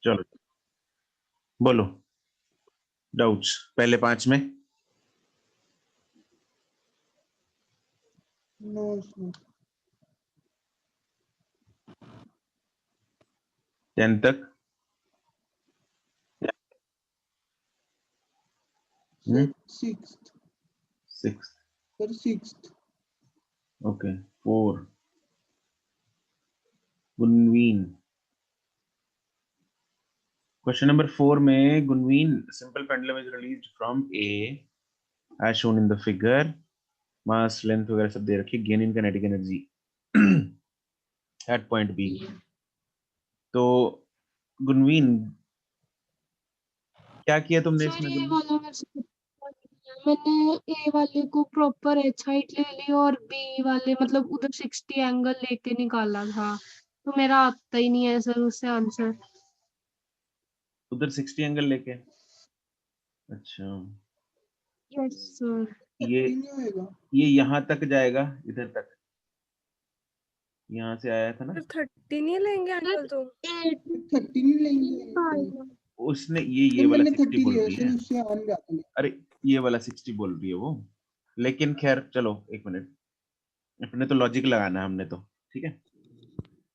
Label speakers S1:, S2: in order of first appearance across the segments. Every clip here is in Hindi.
S1: चलो बोलो डाउट्स पहले 5 में।
S2: No sir.
S1: 10 तक।
S2: Sir sixth.
S1: 6
S2: sir sixth.
S1: Okay 4 Gunveen. Question number 4 में Gunveen simple pendulum is released from A as shown in the figure. Mass length वगैरह सब दे रखी, gain in kinetic energy at point B. तो गुनवीन क्या किया तुमने
S3: सर
S1: इसमें?
S3: ये वाला मेरे से मैंने ए वाले को प्रॉपर एच हाइट ले ली और बी वाले मतलब उधर 60 एंगल लेके निकाला था, तो मेरा आता ही नहीं है सर उससे आंसर।
S1: उधर 60 एंगल लेके। अच्छा
S3: यस सर।
S1: ये
S2: नहीं होएगा।
S1: ये यहाँ तक जाएगा, इधर तक, यहाँ से आया था ना।
S4: 30 नहीं लेंगे अंकल तुम?
S2: 30 नहीं लेंगे।
S1: उसने ये
S2: सर
S1: वाला
S2: मैंने
S1: 60
S2: 30
S1: बोल
S2: लिया
S1: रही
S2: सर,
S1: है।
S2: उससे आन जाता है।
S1: अरे ये वाला 60 बोल रही है वो। लेकिन खैर चलो एक मिनट, अपने तो लॉजिक लगाना है हमने तो, ठीक है।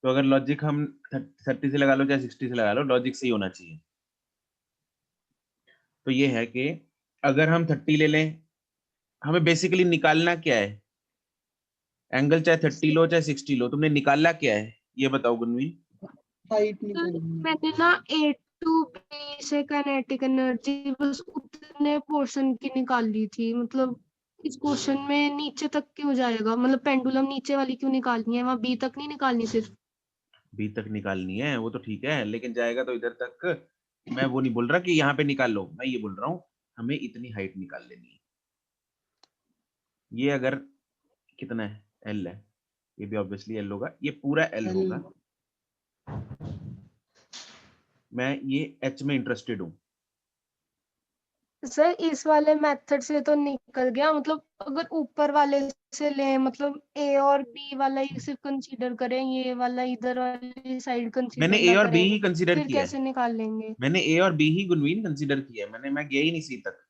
S1: तो अगर लॉजिक हम 30 से लगा लो चाहे 60 से लगा लो, लॉजिक सही होना चाहिए। तो ये है कि अगर हम 30 ले लें, हमें बेसिकली निकालना क्या है? एंगल चाहे 30 लो चाहे 60 लो, तुमने निकालना क्या है ये बताओ गुनवी।
S2: हाइट नहीं
S3: सर
S2: करनी।
S3: मैंने ना ए टू बी से काइनेटिक एनर्जी बस उतने पोर्शन की निकाली थी, मतलब इस क्वेश्चन में नीचे तक क्यों जाएगा, मतलब पेंडुलम नीचे वाली क्यों निकालनी है, वहां बी तक नहीं निकालनी सिर्फ?
S1: बी तक निकालनी है वो तो ठीक है, लेकिन जाएगा तो इधर तक। मैं वो नहीं बोल रहा कि यहाँ पे निकाल लो, मैं ये बोल रहा हूँ हमें इतनी हाइट निकाल लेनी है। ये अगर कितना है, एल है, ये भी ऑब्वियसली एल होगा, ये पूरा एल होगा। मैं ये एच में इंटरेस्टेड हूँ।
S3: सर इस वाले मेथड से तो निकल गया, मतलब अगर ऊपर वाले से ले, मतलब ए और बी वाला ही सिर्फ कंसीडर करें, ये वाला इधर वाली साइड
S1: मैंने
S3: कंसीडर
S1: ए
S3: ना
S1: और बी
S3: करें,
S1: ही कंसीडर
S3: फिर
S1: किया
S3: कैसे
S1: है।
S3: निकाल लेंगे?
S1: मैंने ए और बी ही गुनवीन कंसीडर किया है। मैं गया ही नहीं सी तक।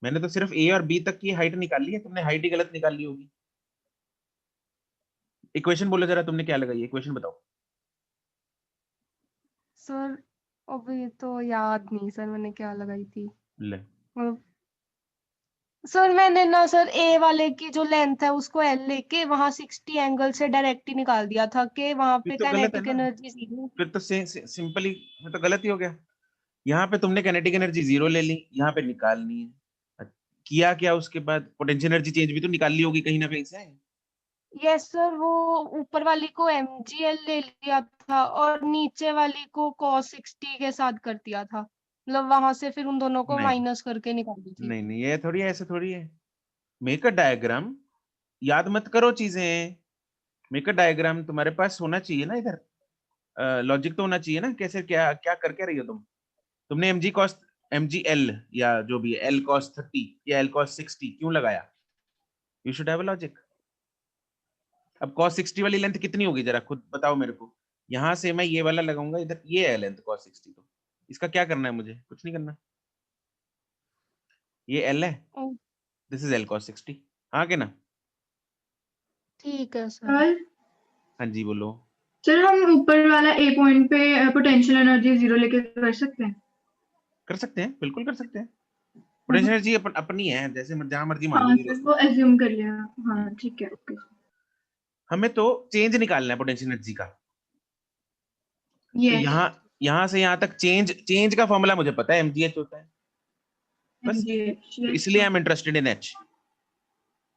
S1: मैंने तो सिर्फ ए और बी तक की हाइट निकाली है, तुमने हाइट ही गलत निकाली होगी। इक्वेशन बोलो जरा, तुमने क्या लगाई है इक्वेशन बताओ।
S3: सर अभी तो याद नहीं सर मैंने क्या लगाई थी।
S1: ले
S3: मतलब सर मैंने ना सर ए वाले की जो लेंथ है उसको एल लेके वहां 60 एंगल से डायरेक्ट ही निकाल दिया था कि वहां
S1: फिर
S3: पे
S1: तो गलत है
S3: काइनेटिक
S1: ना,
S3: एनर्जी जीरो।
S1: फिर तो सिंपली फिर तो गलत ही हो गया। यहाँ पे तुमने काइनेटिक एनर्जी 0 ले ली, यहाँ पे निकालनी है। किया क्या उसके बाद? पोटेंशियल एनर्जी चेंज भी तो निकाल ली होगी कहीं ना कहीं से।
S3: यस सर, वो ऊपर वाली को mgl ले लिया था और नीचे वाली को cos 60 के साथ कर दिया था, मतलब वहां से फिर उन दोनों को
S1: नहीं
S3: माइनस करके निकाली थी।
S1: नहीं नहीं, ये थोड़ी है, ऐसे थोड़ी है। मेक अ डायग्राम, याद मत करो चीजें। मेक अ डायग्राम तुम्हारे पास होना चाहिए ना इधर, लॉजिक तो होना चाहिए ना। कैसे क्या क्या करके रही हो तुम? तुमने एम जी एल या जो भी है एल कॉस 30 या एल कॉस 60 क्यों लगाया? You should have a logic. अब cos 60 वाली लेंथ कितनी होगी जरा खुद बताओ मेरे को। यहां से मैं ये वाला लगाऊंगा इधर, ये है लेंथ cos 60, तो इसका क्या करना है मुझे? कुछ नहीं करना। ये L है, दिस इज L cos 60। हाँ के ना?
S3: ठीक है सर।
S5: सर
S1: हाँ जी बोलो।
S5: सर हम ऊपर वाला ए पॉइंट पे पोटेंशियल एनर्जी 0 लेके कर सकते हैं?
S1: कर सकते हैं, बिल्कुल कर सकते हैं। पोटेंशियल एनर्जी अपनी है, जैसे जहां मर्जी मान लो
S5: हाँ
S1: 0
S5: सर
S1: से।
S5: वो एज्यूम कर लिया। हाँ ठीक है, ओके।
S1: हमें तो चेंज निकालना है पोटेंशियल एनर्जी का। तो
S5: यस,
S1: यहाँ यहाँ से यहाँ तक चेंज, चेंज का फॉर्मूला मुझे पता है, mgh होता है बस।
S5: एमजीएच,
S1: तो
S5: यस
S1: इसलिए I am interested in h।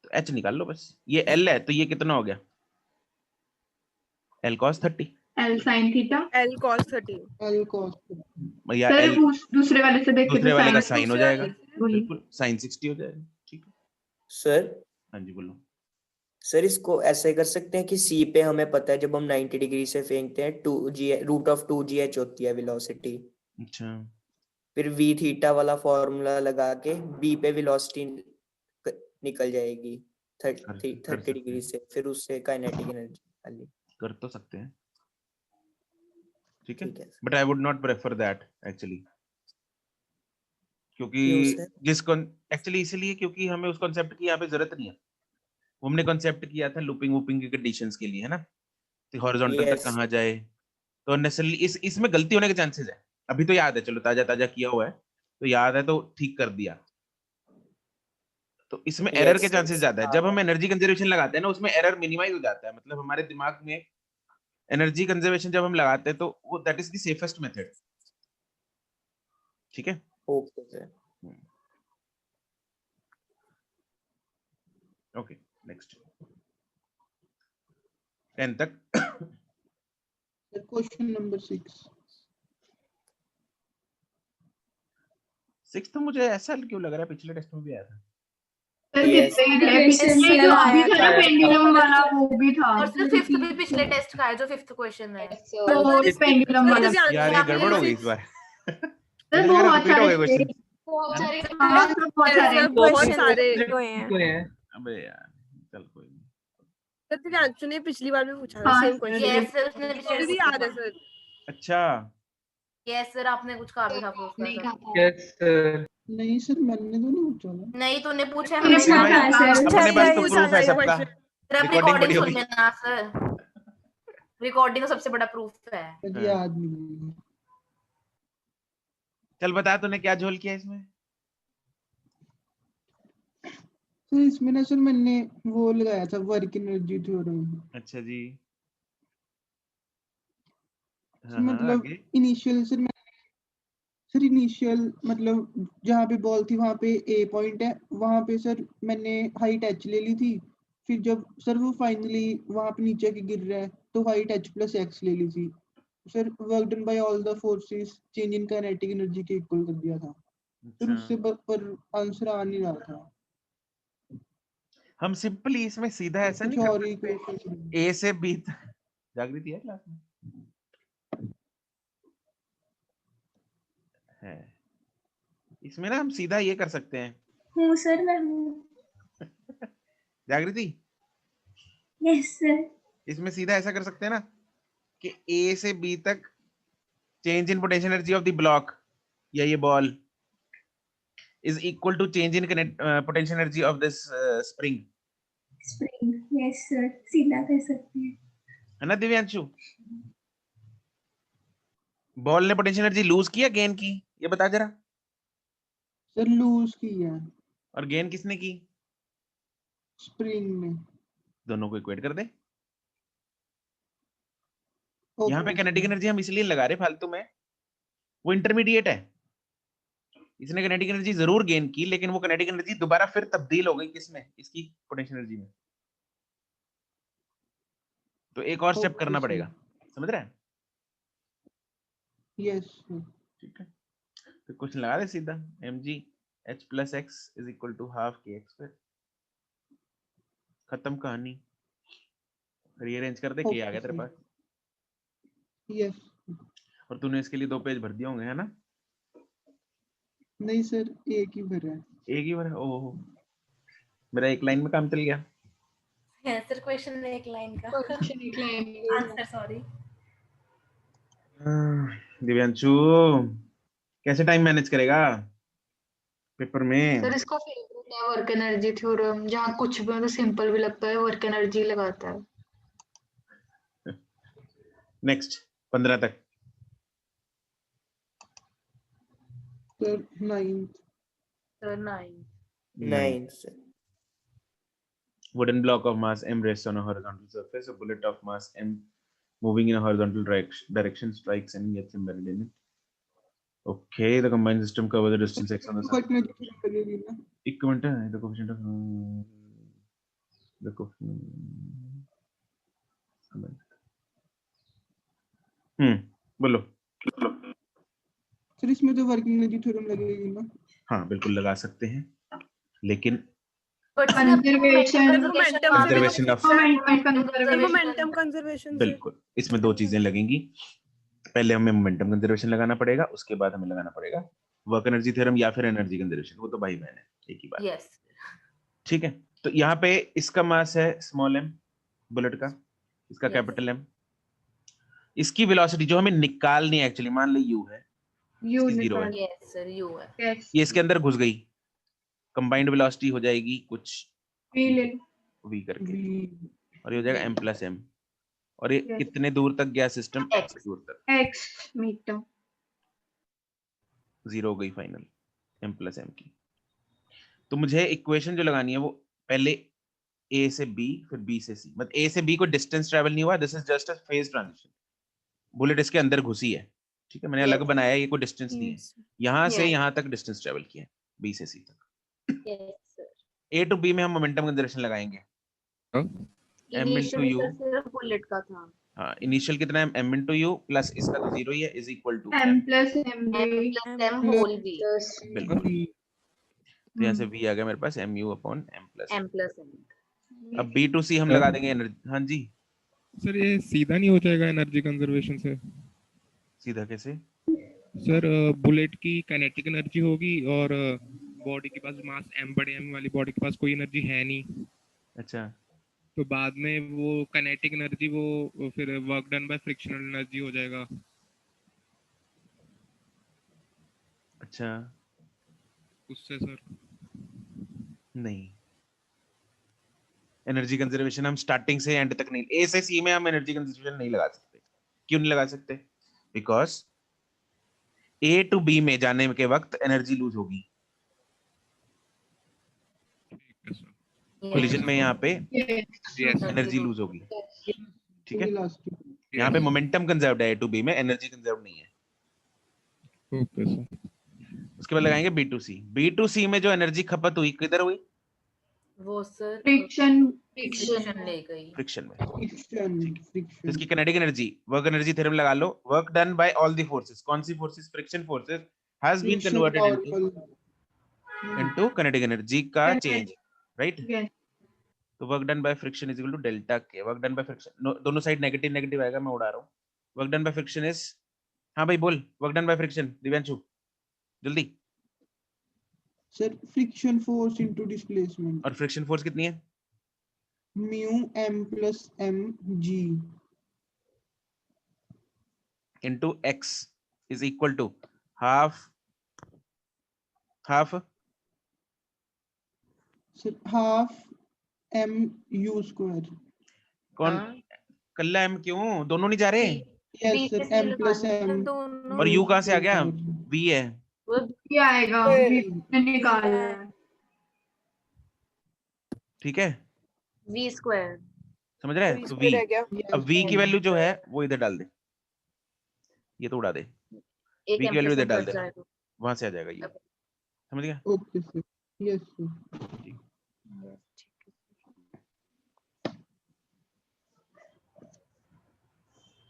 S1: तो h निकाल लो बस। ये L है तो ये कितना हो गया? L cos 30
S5: L sine theta.
S4: L cos 30।
S2: L cos।
S1: या
S5: सर
S1: L
S5: दूसरे वाले से देखे
S1: दूसरे
S5: तो
S1: वाले का
S5: साइन
S1: साइन हो जाएगा,
S5: वही।
S1: बिल्कुल साइन 60 हो जाएगा। ठीक है
S6: सर
S1: हाँ जी बोलो।
S6: सर इसको ऐसे कर सकते हैं कि सी पे हमें पता है जब हम 90 डिग्री से फेंकते हैं 2g √2gh होती है वेलोसिटी।
S1: अच्छा
S6: फिर v थीटा वाला फॉर्मूला लगा के b पे वेलोसिटी निकल जाएगी
S1: कर
S6: 30
S1: सकते
S6: डिग्री
S1: हैं,
S6: से, फिर उससे काइनेटिक एनर्जी निकाली।
S1: कर तो सकते हैं। ठीक है,
S6: ठीक है
S1: but I would not prefer that actually, क्योंकि
S6: क्यों सर?
S1: एक्चुअली इसलिए क्योंकि हमें उस कॉन्सेप्ट की यहाँ पे जरूरत नहीं है। वो हमने कॉन्सेप्ट किया था लूपिंग वूपिंग की कंडीशंस के लिए, है ना, तो हॉरिजॉन्टल तक
S6: Yes.
S1: कहाँ जाए, तो अननेसेसरली इसमें गलती होने के चांसेस है। अभी तो याद है, चलो ताजा ताजा किया हुआ है तो याद है तो ठीक कर दिया, तो इसमें एरर के
S6: Yes,
S1: चांसेस
S6: yes.
S1: ज्यादा है।
S6: हाँ,
S1: जब हम एनर्जी कंजर्वेशन लगाते हैं ना, उसमें एरर मिनिमाइज हो जाता है, मतलब हमारे दिमाग में एनर्जी कंजर्वेशन जब हम लगाते हैं तो वो that is the safest method. ठीक है,
S6: ओके सर।
S1: ओके नेक्स्ट 10 तक।
S2: Question number 6।
S1: 6 तो मुझे ऐसा क्यों लग रहा है पिछले टेस्ट में भी आया था।
S5: Sir
S6: Yes.
S5: कितने है
S7: Yes,
S5: पिछले
S7: sir,
S5: जो अभी
S7: आया
S5: था ना
S7: था।
S5: पेंडुलम वाला वो भी था।
S7: और सिर्फ फिफ्थ भी पिछले टेस्ट का है जो फिफ्थ क्वेश्चन है।
S5: वो पेंडुलम वाला
S4: Sir,
S1: यार ये गड़बड़ हो गई इस बार।
S5: सर
S1: मुझे लग रहा
S5: बहुत
S1: रिपीट हो
S5: सारे
S1: गए क्वेश्चन।
S3: बहुत सारे
S5: हाँ सर बहुत सारे
S4: सर बहुत
S7: Question
S4: सारे
S7: हुए हैं।
S1: अबे यार चल कोई नहीं।
S4: सर दिव्यांशु ने पिछली बार भी पूछा था
S5: हाँ,
S4: सेम क्वेश्चन।
S7: यस सर, उसने पिछले
S4: मुझे भी याद है सर।
S1: अच्छा
S7: यस सर, आपने कुछ कहा भी था प्रूफ
S3: नहीं
S7: का
S3: खाता।
S2: नहीं सर, मैंने तो नहीं पूछा था।
S7: नहीं तूने पूछा
S5: तूने
S7: हमें
S5: पूछा
S1: भाई,
S5: था सर।
S1: अपने पास तो
S4: पूछा
S1: प्रूफ
S4: था
S1: है
S4: ये
S1: सबका,
S4: question।
S7: सर आप
S1: रिकॉर्डिंग बड़ी
S7: रिकॉर्डिंग
S1: होगी।
S7: सुन लेना सर, रिकॉर्डिंग सबसे बड़ा प्रूफ है।
S2: मुझे याद नहीं है।
S1: चल बता तूने क्या झोल किया इसमें।
S2: सर इसमें ना सर मैंने वो लगाया था वर्क एनर्जी थ्योरम।
S1: अच्छा जी, हाँ,
S2: मतलब
S1: आगे।
S2: इनिशियल सर इनिशियल मतलब जहाँ पे बॉल थी वहाँ पे ए पॉइंट है, वहाँ पे सर मैंने हाइट एच ले ली थी। फिर जब सर वो फाइनली वहाँ पे नीचे के गिर रहा है तो हाइट एच प्लस एक्स ले ली थी। Sir work done by all the forces change in kinetic energy के इक्वल कर दिया था। फिर
S1: अच्छा,
S2: उससे पर आंसर आ नहीं रहा था।
S1: हम सिंपली इसमें सीधा ऐसा
S2: कुछ
S1: नहीं कर
S2: और ही
S1: सकते
S2: क्वेश्चन।
S1: ए से बी तक। जागृति है क्लास में? है, इसमें ना हम सीधा ये कर सकते हैं।
S5: हूँ सर मैं हूँ।
S1: जागृति,
S5: यस सर।
S1: इसमें सीधा ऐसा कर सकते हैं ना कि ए से बी तक change in potential energy of the block या ये ball is equal to change in potential energy of this spring,
S5: spring yes sir, सीधा कर सकते हैं।
S1: है ना दिव्यांशु? बॉल ने पोटेंशियल एनर्जी लूज की या गेन की, ये बता जरा।
S2: सर लूज की है
S1: और गेन किसने की?
S2: स्प्रिंग में।
S1: दोनों को इक्वेट कर दे।
S2: ओके
S1: यहाँ पे काइनेटिक एनर्जी हम इसलिए लगा रहे फालतू में, वो इंटरमीडिएट है। इसने काइनेटिक एनर्जी जरूर गेन की, लेकिन वो काइनेटिक एनर्जी दोबारा फिर तब्दील हो गई किसमें, इसकी पोटेंशियल एनर्जी में। तो एक और स्टेप
S2: Okay,
S1: करना
S2: sir.
S1: पड़ेगा, समझ रहे हैं?
S2: यस
S1: ठीक है, तो कुछ लगा दे सीधा, mg h plus x is equal to half kx square, खत्म कहानी। रीअरेंज कर दे, के आ गया तेरे पास।
S2: यस।
S1: और तूने इसके लिए 2 पेज भर दिए होंगे, है ना?
S2: नहीं सर एक ही भरा है।
S1: एक ही बार? ओहो, मेरा एक लाइन में काम चल गया।
S7: सर क्वेश्चन एक लाइन का,
S3: क्वेश्चन एक लाइन
S7: आंसर सॉरी।
S1: दिव्यांशु कैसे टाइम मैनेज करेगा पेपर में?
S3: सर इसका फेवरेट है वर्क एनर्जी थ्योरम, जहाँ कुछ भी मतलब सिंपल भी लगता है वर्क एनर्जी लगाता है।
S1: नेक्स्ट 15 तक।
S2: Sir 9th।
S7: Sir 9
S6: 9 sir.
S1: Wooden block of mass m rests on a horizontal surface. A bullet of mass m moving in a horizontal direction strikes and gets embedded in it. Okay, the combined system covers the distance x on the
S2: work
S1: surface.
S2: Energy लगेगी ना।
S1: एक मिनट है, the coefficient of the coefficient. बोलो।
S2: सर इसमें तो वर्क एनर्जी थ्योरम लगेगी ना।
S1: हाँ बिल्कुल लगा सकते हैं, लेकिन
S5: कंजर्वेशन
S1: ऑफ
S4: मोमेंटम कंजर्वेशन से
S1: बिल्कुल, इसमें 2 चीजें लगेंगी। पहले हमें मोमेंटम कंजर्वेशन लगाना पड़ेगा, उसके बाद हमें लगाना पड़ेगा वर्क एनर्जी थ्योरम या फिर एनर्जी कंजर्वेशन। वो तो भाई बहन है, एक ही बात।
S7: यस
S1: ठीक है, तो यहाँ पे इसका मास है स्मॉल m बुलेट का, इसका
S7: Yes.
S1: Capital M। इसकी वेलोसिटी जो हमें निकालनी है एक्चुअली, मान लो u है,
S5: यू
S1: इसकी 0 है,
S5: निकाल
S7: यस सर यू है।
S5: यस
S1: ये इसके अंदर घुस गई, कंबाइंड वेलोसिटी हो जाएगी कुछ
S5: वी ले लो
S1: v करके,
S2: V
S1: और ये हो जाएगा m प्लस m, और ये
S5: Yes.
S1: कितने दूर तक गया सिस्टम,
S7: X.
S1: x दूर तक,
S5: एक्स मीटर
S1: 0 हो गई फाइनल m प्लस m की। तो मुझे इक्वेशन जो लगानी है वो पहले a से b फिर b से c, मतलब a से b को डिस्टेंस ट्रेवल नहीं हुआ, this is just a phase transition, bullet इसके अंदर घुसी है, ठीक है, मैंने अलग
S7: Yes.
S1: बनाया है, ये कोई डिस्टेंस नहीं है, यहाँ से
S7: Yes.
S1: यहाँ तक डिस्टेंस ट्रेवल किया है b से c तक।
S7: Yes sir.
S1: a to b में हम मोमेंटम कंजर्वेशन लगाएंगे, m into
S7: initially
S1: u,
S7: sir सिर्फ बुलेट का था।
S1: हाँ इनिशियल कितना है m into u प्लस इसका तो 0 ही है, is equal to
S5: M plus M
S7: m
S5: V
S7: plus m whole v
S1: बिल्कुल,
S2: V
S1: तो यहाँ से v आ गया मेरे पास mu upon m plus
S7: m plus m।
S1: अब b to c हम लगा देंगे एनर्जी, हाँ जी
S8: सर ये सीधा नहीं हो जाएगा एनर्जी कंजर्वेशन से?
S1: सीधा कैसे,
S8: सर बुलेट की काइनेटिक एनर्जी होगी और बॉडी के पास मास m बड़े m वाली बॉडी के पास कोई एनर्जी है नहीं,
S1: अच्छा
S8: तो बाद में वो काइनेटिक एनर्जी वो फिर work done bye frictional energy हो जाएगा।
S1: अच्छा
S8: उससे सर
S1: नहीं, एनर्जी कंजर्वेशन हम स्टार्टिंग से एंड तक नहीं, ए से सी में हम एनर्जी कंजर्वेशन नहीं लगा सकते, क्यों नहीं लगा सकते, बिकॉज ए टू बी में जाने के वक्त एनर्जी लूज होगी,
S8: ठीक है सर।
S1: कोलिजन में यहाँ पे
S8: यस
S1: एनर्जी लूज होगी, ठीक है,
S2: velocity
S1: यहाँ पे मोमेंटम कंजर्व्ड है, ए टू बी में एनर्जी कंजर्व नहीं है।
S8: Okay sir.
S1: उसके बाद लगाएंगे B to C, B to C में जो एनर्जी खपत हुई किधर हुई,
S7: वो सर
S5: फ्रिक्शन
S7: फ्रिक्शन ले गई।
S1: फ्रिक्शन में,
S2: friction
S1: तो
S2: friction
S1: इसकी kinetic energy, work energy theorem लगा लो, work done by all the forces, कौन सी forces, friction forces has been
S2: friction
S1: converted
S2: powerful
S1: into kinetic energy का चेंज, राइट,
S5: यस
S1: तो work done by friction is equal to delta K, work done by friction, दोनों साइड नेगेटिव नेगेटिव आएगा, मैं उड़ा रहा हूँ, work done by friction is, हाँ भाई बोल, work done by friction Divyanshu जल्दी,
S2: sir friction force into displacement
S1: और फ्रिक्शन फोर्स कितनी है,
S2: mu m plus m g
S1: into x is equal to half
S2: sir half m u square
S1: कौन
S7: हाँ।
S1: कल्ला m क्यों, दोनों नहीं जा रहे,
S2: yes
S7: B
S2: sir
S7: से C
S2: m plus
S7: लगाने
S2: m
S7: दोनों।
S1: और u कहाँ से आ गया, v है,
S7: वो
S5: ये आएगा
S4: फिर-
S5: निकाल है
S1: ठीक है,
S7: v स्क्वायर।
S1: समझ रहे हैं, तो v,
S4: रह गया।
S1: अब v की वैल्यू जो है वो इधर डाल दे, ये तो उड़ा दे,
S7: एक
S1: v की
S7: m
S1: वैल्यू
S7: plus
S1: इधर
S7: m
S1: डाल
S7: कट
S1: दे,
S7: जाएगा।
S1: वहां से आ जाएगा ये, समझ गया,
S2: okay sir yes sir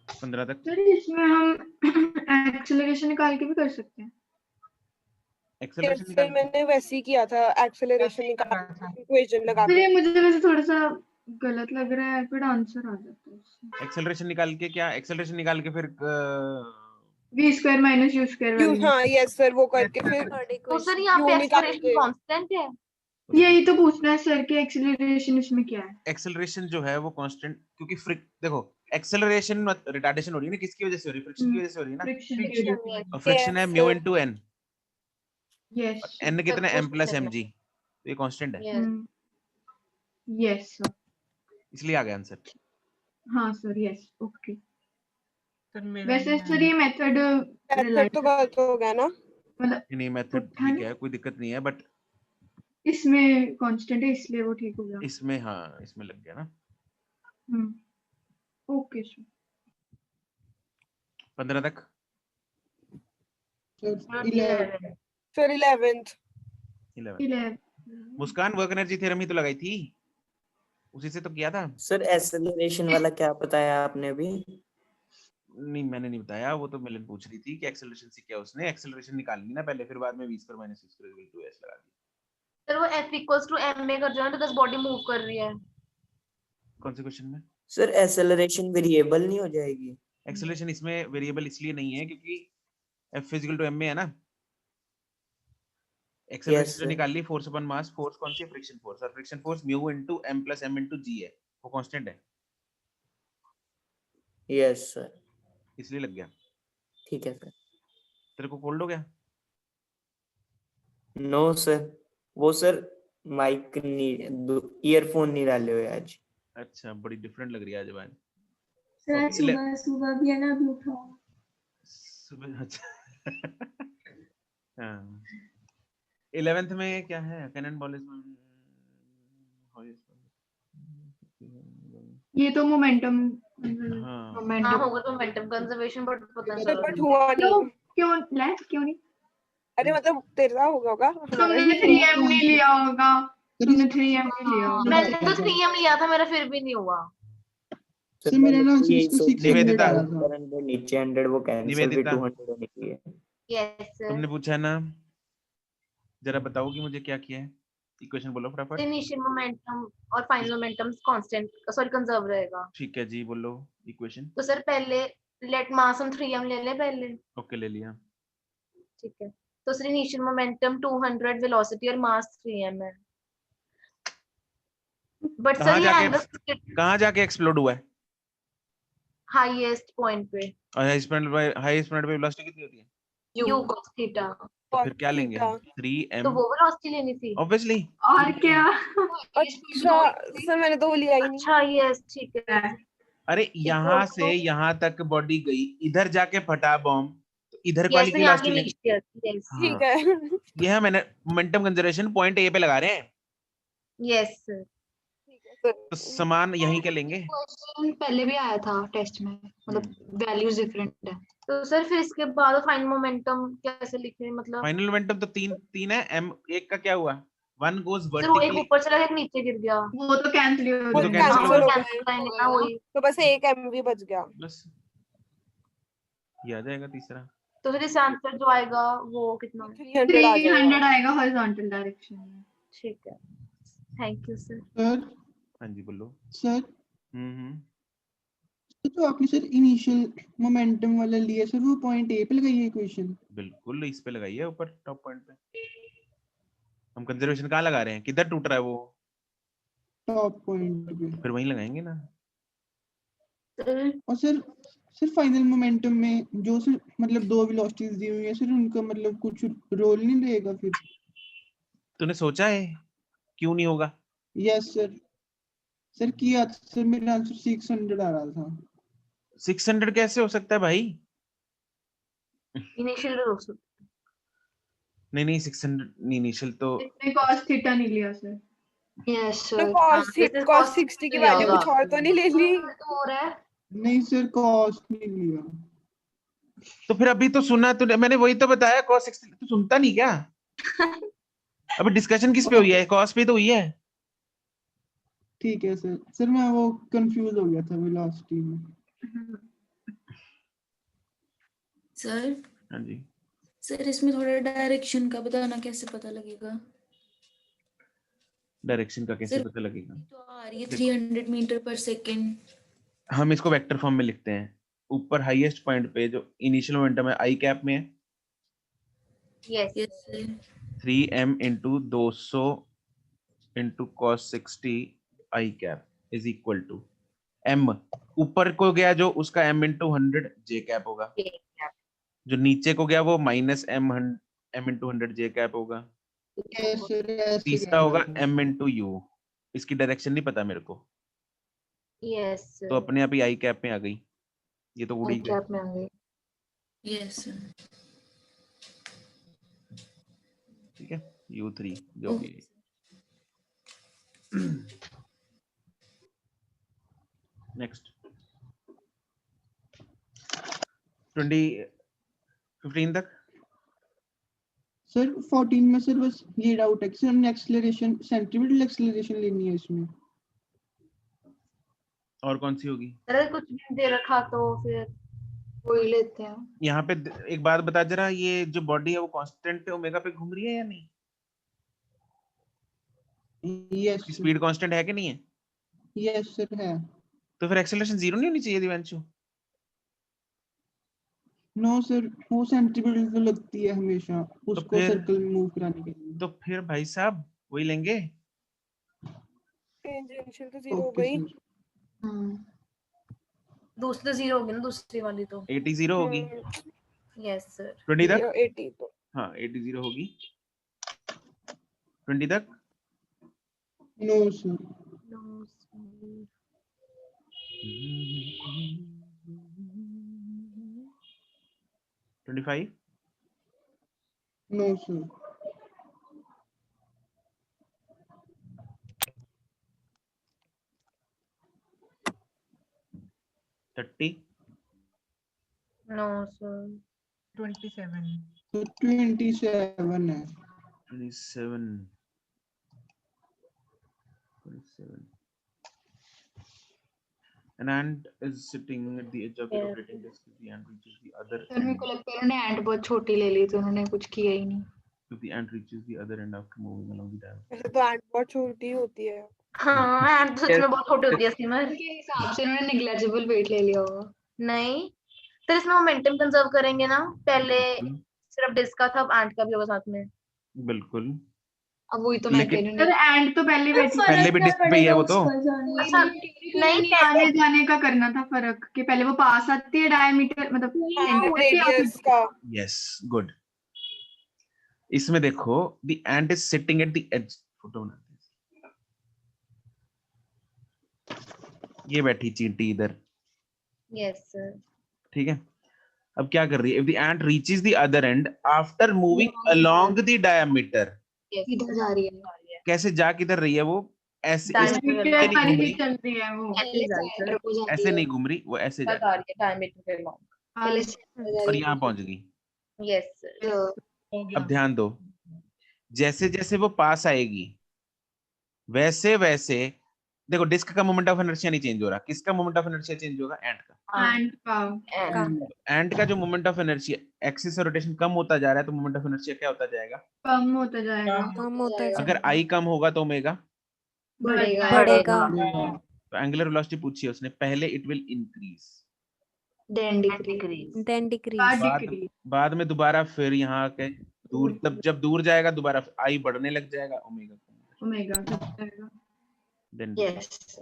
S1: 15 तक,
S5: सर इसमें हम एक्सेलरेशन निकाल के भी कर सकते हैं।
S1: एक्सेलरेशन
S4: सर
S1: निकाल,
S4: मैंने वैसे ही किया था एक्सेलरेशन निकाल इक्वेशन लगा
S5: फिर
S4: के।
S5: ये मुझे वैसे थोड़ा सा गलत लग रहा है, फिर आंसर आ जाता है इससे।
S1: एक्सेलरेशन निकाल के क्या, एक्सेलरेशन निकाल के फिर
S5: v square minus u square
S4: you
S5: वाली
S4: हाँ यस सर वो करके फिर
S7: तो सर यहाँ पे
S4: U निकाल
S7: एक्सेलरेशन
S4: के।
S7: कांस्टेंट है।
S5: यही तो पूछना है सर कि एक्सेलरेशन इसमें क्या है।
S1: एक्सेलरेशन जो है वो कांस्टेंट, क्योंकि देखो एक्सेलरेशन रिटार्डेशन हो रही है ना, किसकी वजह से हो रही है, फ्रिक्शन की वजह से हो रही है ना,
S5: फ्रिक्शन
S1: और फ्रिक्शन है mu into n,
S5: yes
S1: n कितना m प्लस
S7: friction
S1: mg, तो ये कांस्टेंट है,
S7: Yes.
S5: यस सर
S1: इसलिए आ गया आंसर।
S5: हाँ सर यस ओके। वैसे सर ये मेथड
S4: मेथड तो गलत हो गया ना।
S5: मतलब
S1: नहीं मेथड ठीक है, कोई दिक्कत नहीं है, बट
S5: इसमें कांस्टेंट है इसलिए वो ठीक हो गया।
S1: इसमें हाँ इसमें लग गया ना।
S5: ओके सर
S1: 15 तक,
S2: sir
S7: Not
S2: 11
S7: 11.
S4: फिर 11th
S1: 11 मुस्कान वर्क एनर्जी थ्योरम ही तो लगाई थी, उसी से तो किया था।
S6: सर एक्सेलरेशन वाला क्या बताया आपने अभी?
S1: नहीं मैंने नहीं बताया, वो तो मिलन पूछ रही थी कि एक्सेलरेशन से क्या, उसने एक्सेलरेशन निकालनी ना पहले, फिर बाद में v square minus u square equal to s लगा दिया।
S7: सर वो f इक्वल्स टू m में कर जो है तो बॉडी मूव कर रही है।
S1: कौन से क्वेश्चन में?
S6: सर एक्सेलरेशन वेरिएबल नहीं हो जाएगी?
S1: एक्सेलरेशन इसमें वेरिएबल इसलिए नहीं है क्योंकि f इक्वल टू m में है ना, एक्सेलरेशन जो निकाल ली फोर्स अपॉन मास, फोर्स कौन सी है, फ्रिक्शन फोर्स, और friction force mu into m plus m into g है, वो कांस्टेंट है।
S6: Yes sir.
S1: इसलिए लग गया।
S6: ठीक है सर।
S1: तेरे को कोल्ड हो गया?
S6: नो सर, वो सर माइक नहीं, ईयरफोन नहीं डाले हुए आज।
S1: अच्छा, बड़ी डिफरेंट लग रही है आज आवाज।
S5: सर
S1: Okay,
S5: सुबह सुबह भी है ना, अभी उठा हूँ।
S1: सुबह अच्छा हाँ। 11th में क्या है? कैनन बॉल
S5: ये तो मोमेंटम
S1: हाँ।
S7: हाँ
S5: मोमेंटम
S7: होगा तो मोमेंटम कंजर्वेशन, बट पता नहीं
S2: सर,
S7: चला।
S4: बट हुआ
S5: क्यों
S4: नहीं।
S5: क्यों लेट क्यों नहीं?
S4: अरे मतलब तेरा होगा होगा, हमारा
S5: तुमने
S4: नहीं
S5: 3M
S4: हुआ।
S5: नहीं लिया होगा,
S2: सर
S5: तुमने
S2: इस-
S5: 3M नहीं लिया
S7: हाँ,
S5: होगा।
S7: मैंने तो 3M लिया था, मेरा फिर भी नहीं हुआ।
S2: सर मेरा ना आंसर
S6: यही
S2: इसको
S6: सोच
S2: 600
S1: निवेदिता।
S2: आ रहा था।
S6: वो नीचे 100 वो कैंसिल, फिर
S1: निवेदिता।
S6: 200 निकली है।
S7: यस
S1: तुमने पूछा ना, जरा बताओ कि मुझे क्या किया है। इक्वेशन बोलो फटाफट।
S7: इनिशियल मोमेंटम और final momentum constant, sorry conserve रहेगा।
S1: ठीक है जी, बोलो इक्वेशन।
S7: तो सर पहले लेट मास हम 3M ले लें पहले।
S1: ओके, ले लिया।
S7: ठीक है, तो सर इनिशियल मोमेंटम 200, वेलोसिटी और मास 3M है। बट सर ये एंगल
S1: कहाँ जाके एक्सप्लोड हुआ है?
S7: हाईएस्ट पॉइंट पे,
S1: और हाईएस्ट पॉइंट पे वेलोसिटी कितनी होती है?
S7: You cos theta.
S1: तो फिर क्या लेंगे?
S4: थीटा।
S1: 3m
S7: तो वो वेलोसिटी लेनी थी।
S1: ऑब्वियसली।
S5: और क्या?
S4: अच्छा सर, मैंने तो वो लिया ही नहीं।
S7: अच्छा यस, ठीक है।
S1: अरे यहाँ
S7: Equal
S1: से
S7: to-
S1: यहाँ तक बॉडी गई, इधर जाके फटा बॉम्ब, तो इधर वाली
S7: यस, तो
S1: की
S7: यहाँ की
S1: वेलोसिटी लेंगे।
S7: इनिशियल, यस
S4: ठीक है।
S1: ये है मैंने मोमेंटम कंजर्वेशन पॉइंट ए पे लगा रहे हैं,
S7: यस सर।
S4: ठीक है सर।
S1: तो समान यहीं के लेंगे।
S5: क्वेश्चन पहले भी आया था टेस्ट में, मतलब वैल्यूज डिफरेंट है।
S7: तो सर फिर इसके बाद फाइनल मोमेंटम कैसे लिखे, मतलब
S1: फाइनल मोमेंटम तो तीन है। m एक का क्या हुआ? वन गोज
S7: सर वो एक
S1: वर्टिकली।
S7: ऊपर चला गया, एक नीचे गिर गया।
S5: वो तो कैंसिल हो
S1: वो तो
S5: जाएगा।
S1: cancel
S7: हाँ,
S1: हो
S7: वो
S1: गया।
S7: cancel करेंगे ना, वही।
S4: तो बस एक MV बच गया।
S1: बस ये आ जाएगा तीसरा।
S7: तो फिर इस आंसर जो आएगा वो कितना है?
S4: 300 आ
S5: 300
S4: जाएगा।
S5: आएगा हॉरिजॉन्टल डायरेक्शन में।
S7: ठीक है, थैंक यू सर।
S2: सर
S1: हाँ जी बोलो।
S2: सर
S1: हम्म।
S2: तो आपने सर इनिशियल मोमेंटम वाला लिया सर, वो पॉइंट ए पे लगाई है इक्वेशन।
S1: बिल्कुल इस पे लगाइए, ऊपर टॉप पॉइंट पे। हम कंजर्वेशन कहाँ लगा रहे हैं? किधर टूट रहा है वो?
S2: टॉप पॉइंट पे।
S1: तो फिर वहीं लगाएंगे ना।
S2: और सर फाइनल मोमेंटम में जो सर मतलब दो वेलोसिटीज दी हुई है सर, उनका मतलब कुछ रोल नहीं रहेगा फिर?
S1: तूने सोचा है क्यों नहीं होगा?
S2: यस सर किया था सर, मेरा आंसर 600 आ रहा था।
S1: 600 कैसे हो सकता है भाई?
S7: इनिशियल
S1: नहीं 600 नहीं, इनिशियल तो
S5: इसने cos थीटा नहीं लिया सर।
S3: यस
S4: तो
S3: सर।
S4: cos 60 की वैल्यू कुछ और तो नहीं ले ली?
S7: तो हो रहा है।
S2: नहीं सर कॉस नहीं लिया।
S1: तो फिर अभी तो सुना तूने, मैंने वही तो बताया cos 60। तू सुनता नहीं क्या? अभी डिस्कशन किस पे हुई है? cos पे तो हुई है।
S2: ठीक है सर मैं वो कंफ्यूज हो गया था वेलोसिटी में।
S9: सर
S1: हाँ जी।
S9: सर इसमें थोड़ा डायरेक्शन का बताना, कैसे पता लगेगा?
S1: डायरेक्शन का कैसे
S9: सर
S1: पता लगेगा?
S9: तो आ रही है 300 मीटर पर सेकेंड।
S1: हम इसको वेक्टर फॉर्म में लिखते हैं। ऊपर हाईएस्ट पॉइंट पे जो इनिशियल मोमेंटम है आई कैप में है,
S7: yes
S9: yes sir.
S1: 3m into 200 into cos 60 I cap is equal to m। ऊपर को गया जो उसका m इंटू 100 j कैप होगा, जो नीचे को गया वो minus m into 100 j cap होगा।
S2: यस सर ऐसे
S1: तीसरा
S2: कहना
S1: होगा
S2: था।
S1: m into u। इसकी डायरेक्शन नहीं पता मेरे को,
S7: यस
S1: तो अपने आप ही आई कैप में आ गई। ये तो उड़ी गई।
S7: कैप में आ गई।
S9: Yes sir.
S1: ठीक है, u3 जो भी है। नेक्स्ट 15 तक।
S2: सर 14 में सर बस ये डाउट है कि सर हमने एक्सेलरेशन सेंट्रीपिटल एक्सेलरेशन लेनी है इसमें।
S1: और कौन सी होगी?
S7: अगर कुछ भी दे रखा तो फिर
S3: वही लेते हैं।
S1: यहाँ पे एक बात बता जरा, ये जो बॉडी है वो कांस्टेंट ओमेगा पे घूम रही है या नहीं?
S2: यस
S1: स्पीड कांस्टेंट है कि नहीं है?
S2: यस सर है।
S1: तो फिर एक्सेलरेशन जीरो नहीं होनी चाहिए दिव्यांशु?
S2: नो सर वो सेंट्रीपिटल तो लगती है हमेशा उसको
S1: फिर-
S2: सर्कल में मूव कराने के लिए।
S1: तो फिर भाई साहब वही लेंगे।
S4: टेंजेंशियल तो 0 हो
S2: ओके
S4: गई।
S2: सर।
S7: दूसरी 0 होगी ना, दूसरी वाली तो
S1: 80 0 होगी।
S7: Yes sir.
S1: 20 तक
S4: 80 तो
S1: हाँ 80 0 होगी। 20 तक
S2: no sir.
S7: No sir.
S1: 25
S2: no sir.
S1: 30
S7: no sir.
S10: 27
S2: तो 27 है।
S1: 27 27 An ant is sitting at the edge of the
S7: Yeah.
S1: rotating disk. The ant reaches the other
S5: sir मेरे
S1: end.
S5: को लगता है उन्होंने एंड बहुत छोटी ले ली तो उन्होंने कुछ किया ही नहीं।
S1: If the ant reaches the other end after moving along the diameter.
S4: ऐसे तो एंड बहुत छोटी होती है।
S7: हाँ एंड सच में बहुत छोटी होती है सिमर।
S5: उनके हिसाब से उन्होंने नेग्लेजिबल वेट ले लिया होगा।
S7: नहीं तो इसमें मोमेंटम कंजर्व करेंगे ना, पहले सिर्फ डिस्क का था, अब एंट का भी होगा साथ में।
S1: बिल्कुल।
S5: अब वही तो मैं कह
S1: लेकिन
S5: रही हूँ।
S10: सर एंड तो पहले बैठी
S1: पहले भी डिस्क पे ही है वो तो।
S7: अच्छा नहीं
S10: आने जाने का करना था फर्क कि पहले वो पास आती है डायमीटर मतलब सेंटर से या
S4: रेडियस का
S1: यस गुड। इसमें देखो the ant is sitting at the edge. Photo बनाते हैं। ये बैठी चींटी इधर।
S7: Yes sir.
S1: ठीक है अब क्या कर रही है? If the ant reaches the other end after moving along the diameter.
S5: इधर जा रही है।
S1: कैसे जा किधर रही है वो? ऐसे
S7: Diameter
S1: ऐसे नहीं घूम रही,
S10: चल रही है वो
S1: ऐसे नहीं घूम रही, वो ऐसे जा रही है
S7: डायमीटर के लॉन्ग।
S5: पहले से जा
S1: और
S5: रही
S1: यहाँ पहुंच गई।
S7: Yes sir.
S5: है।
S1: अब ध्यान दो, जैसे जैसे वो पास आएगी वैसे वैसे देखो डिस्क का मोमेंट ऑफ इनर्शिया नहीं चेंज हो रहा। किसका मोमेंट ऑफ इनर्शिया चेंज होगा? एंट का। एंट का जो मोमेंट ऑफ इनर्शिया एक्सिस और रोटेशन कम होता जा रहा है तो मोमेंट ऑफ इनर्शिया क्या होता जाएगा?
S10: कम होता जाएगा।
S9: कम होता है
S1: अगर आई कम होगा तो ओमेगा
S9: बढ़ेगा।
S1: तो एंगुलर वेलोसिटी पूछी है उसने, पहले it will increase
S5: then decrease.
S9: Then decrease.
S1: बाद में दोबारा फिर यहाँ आके दूर, तब जब दूर जाएगा दोबारा आई बढ़ने लग जाएगा, ओमेगा
S10: जाएगा।
S1: देन
S7: यस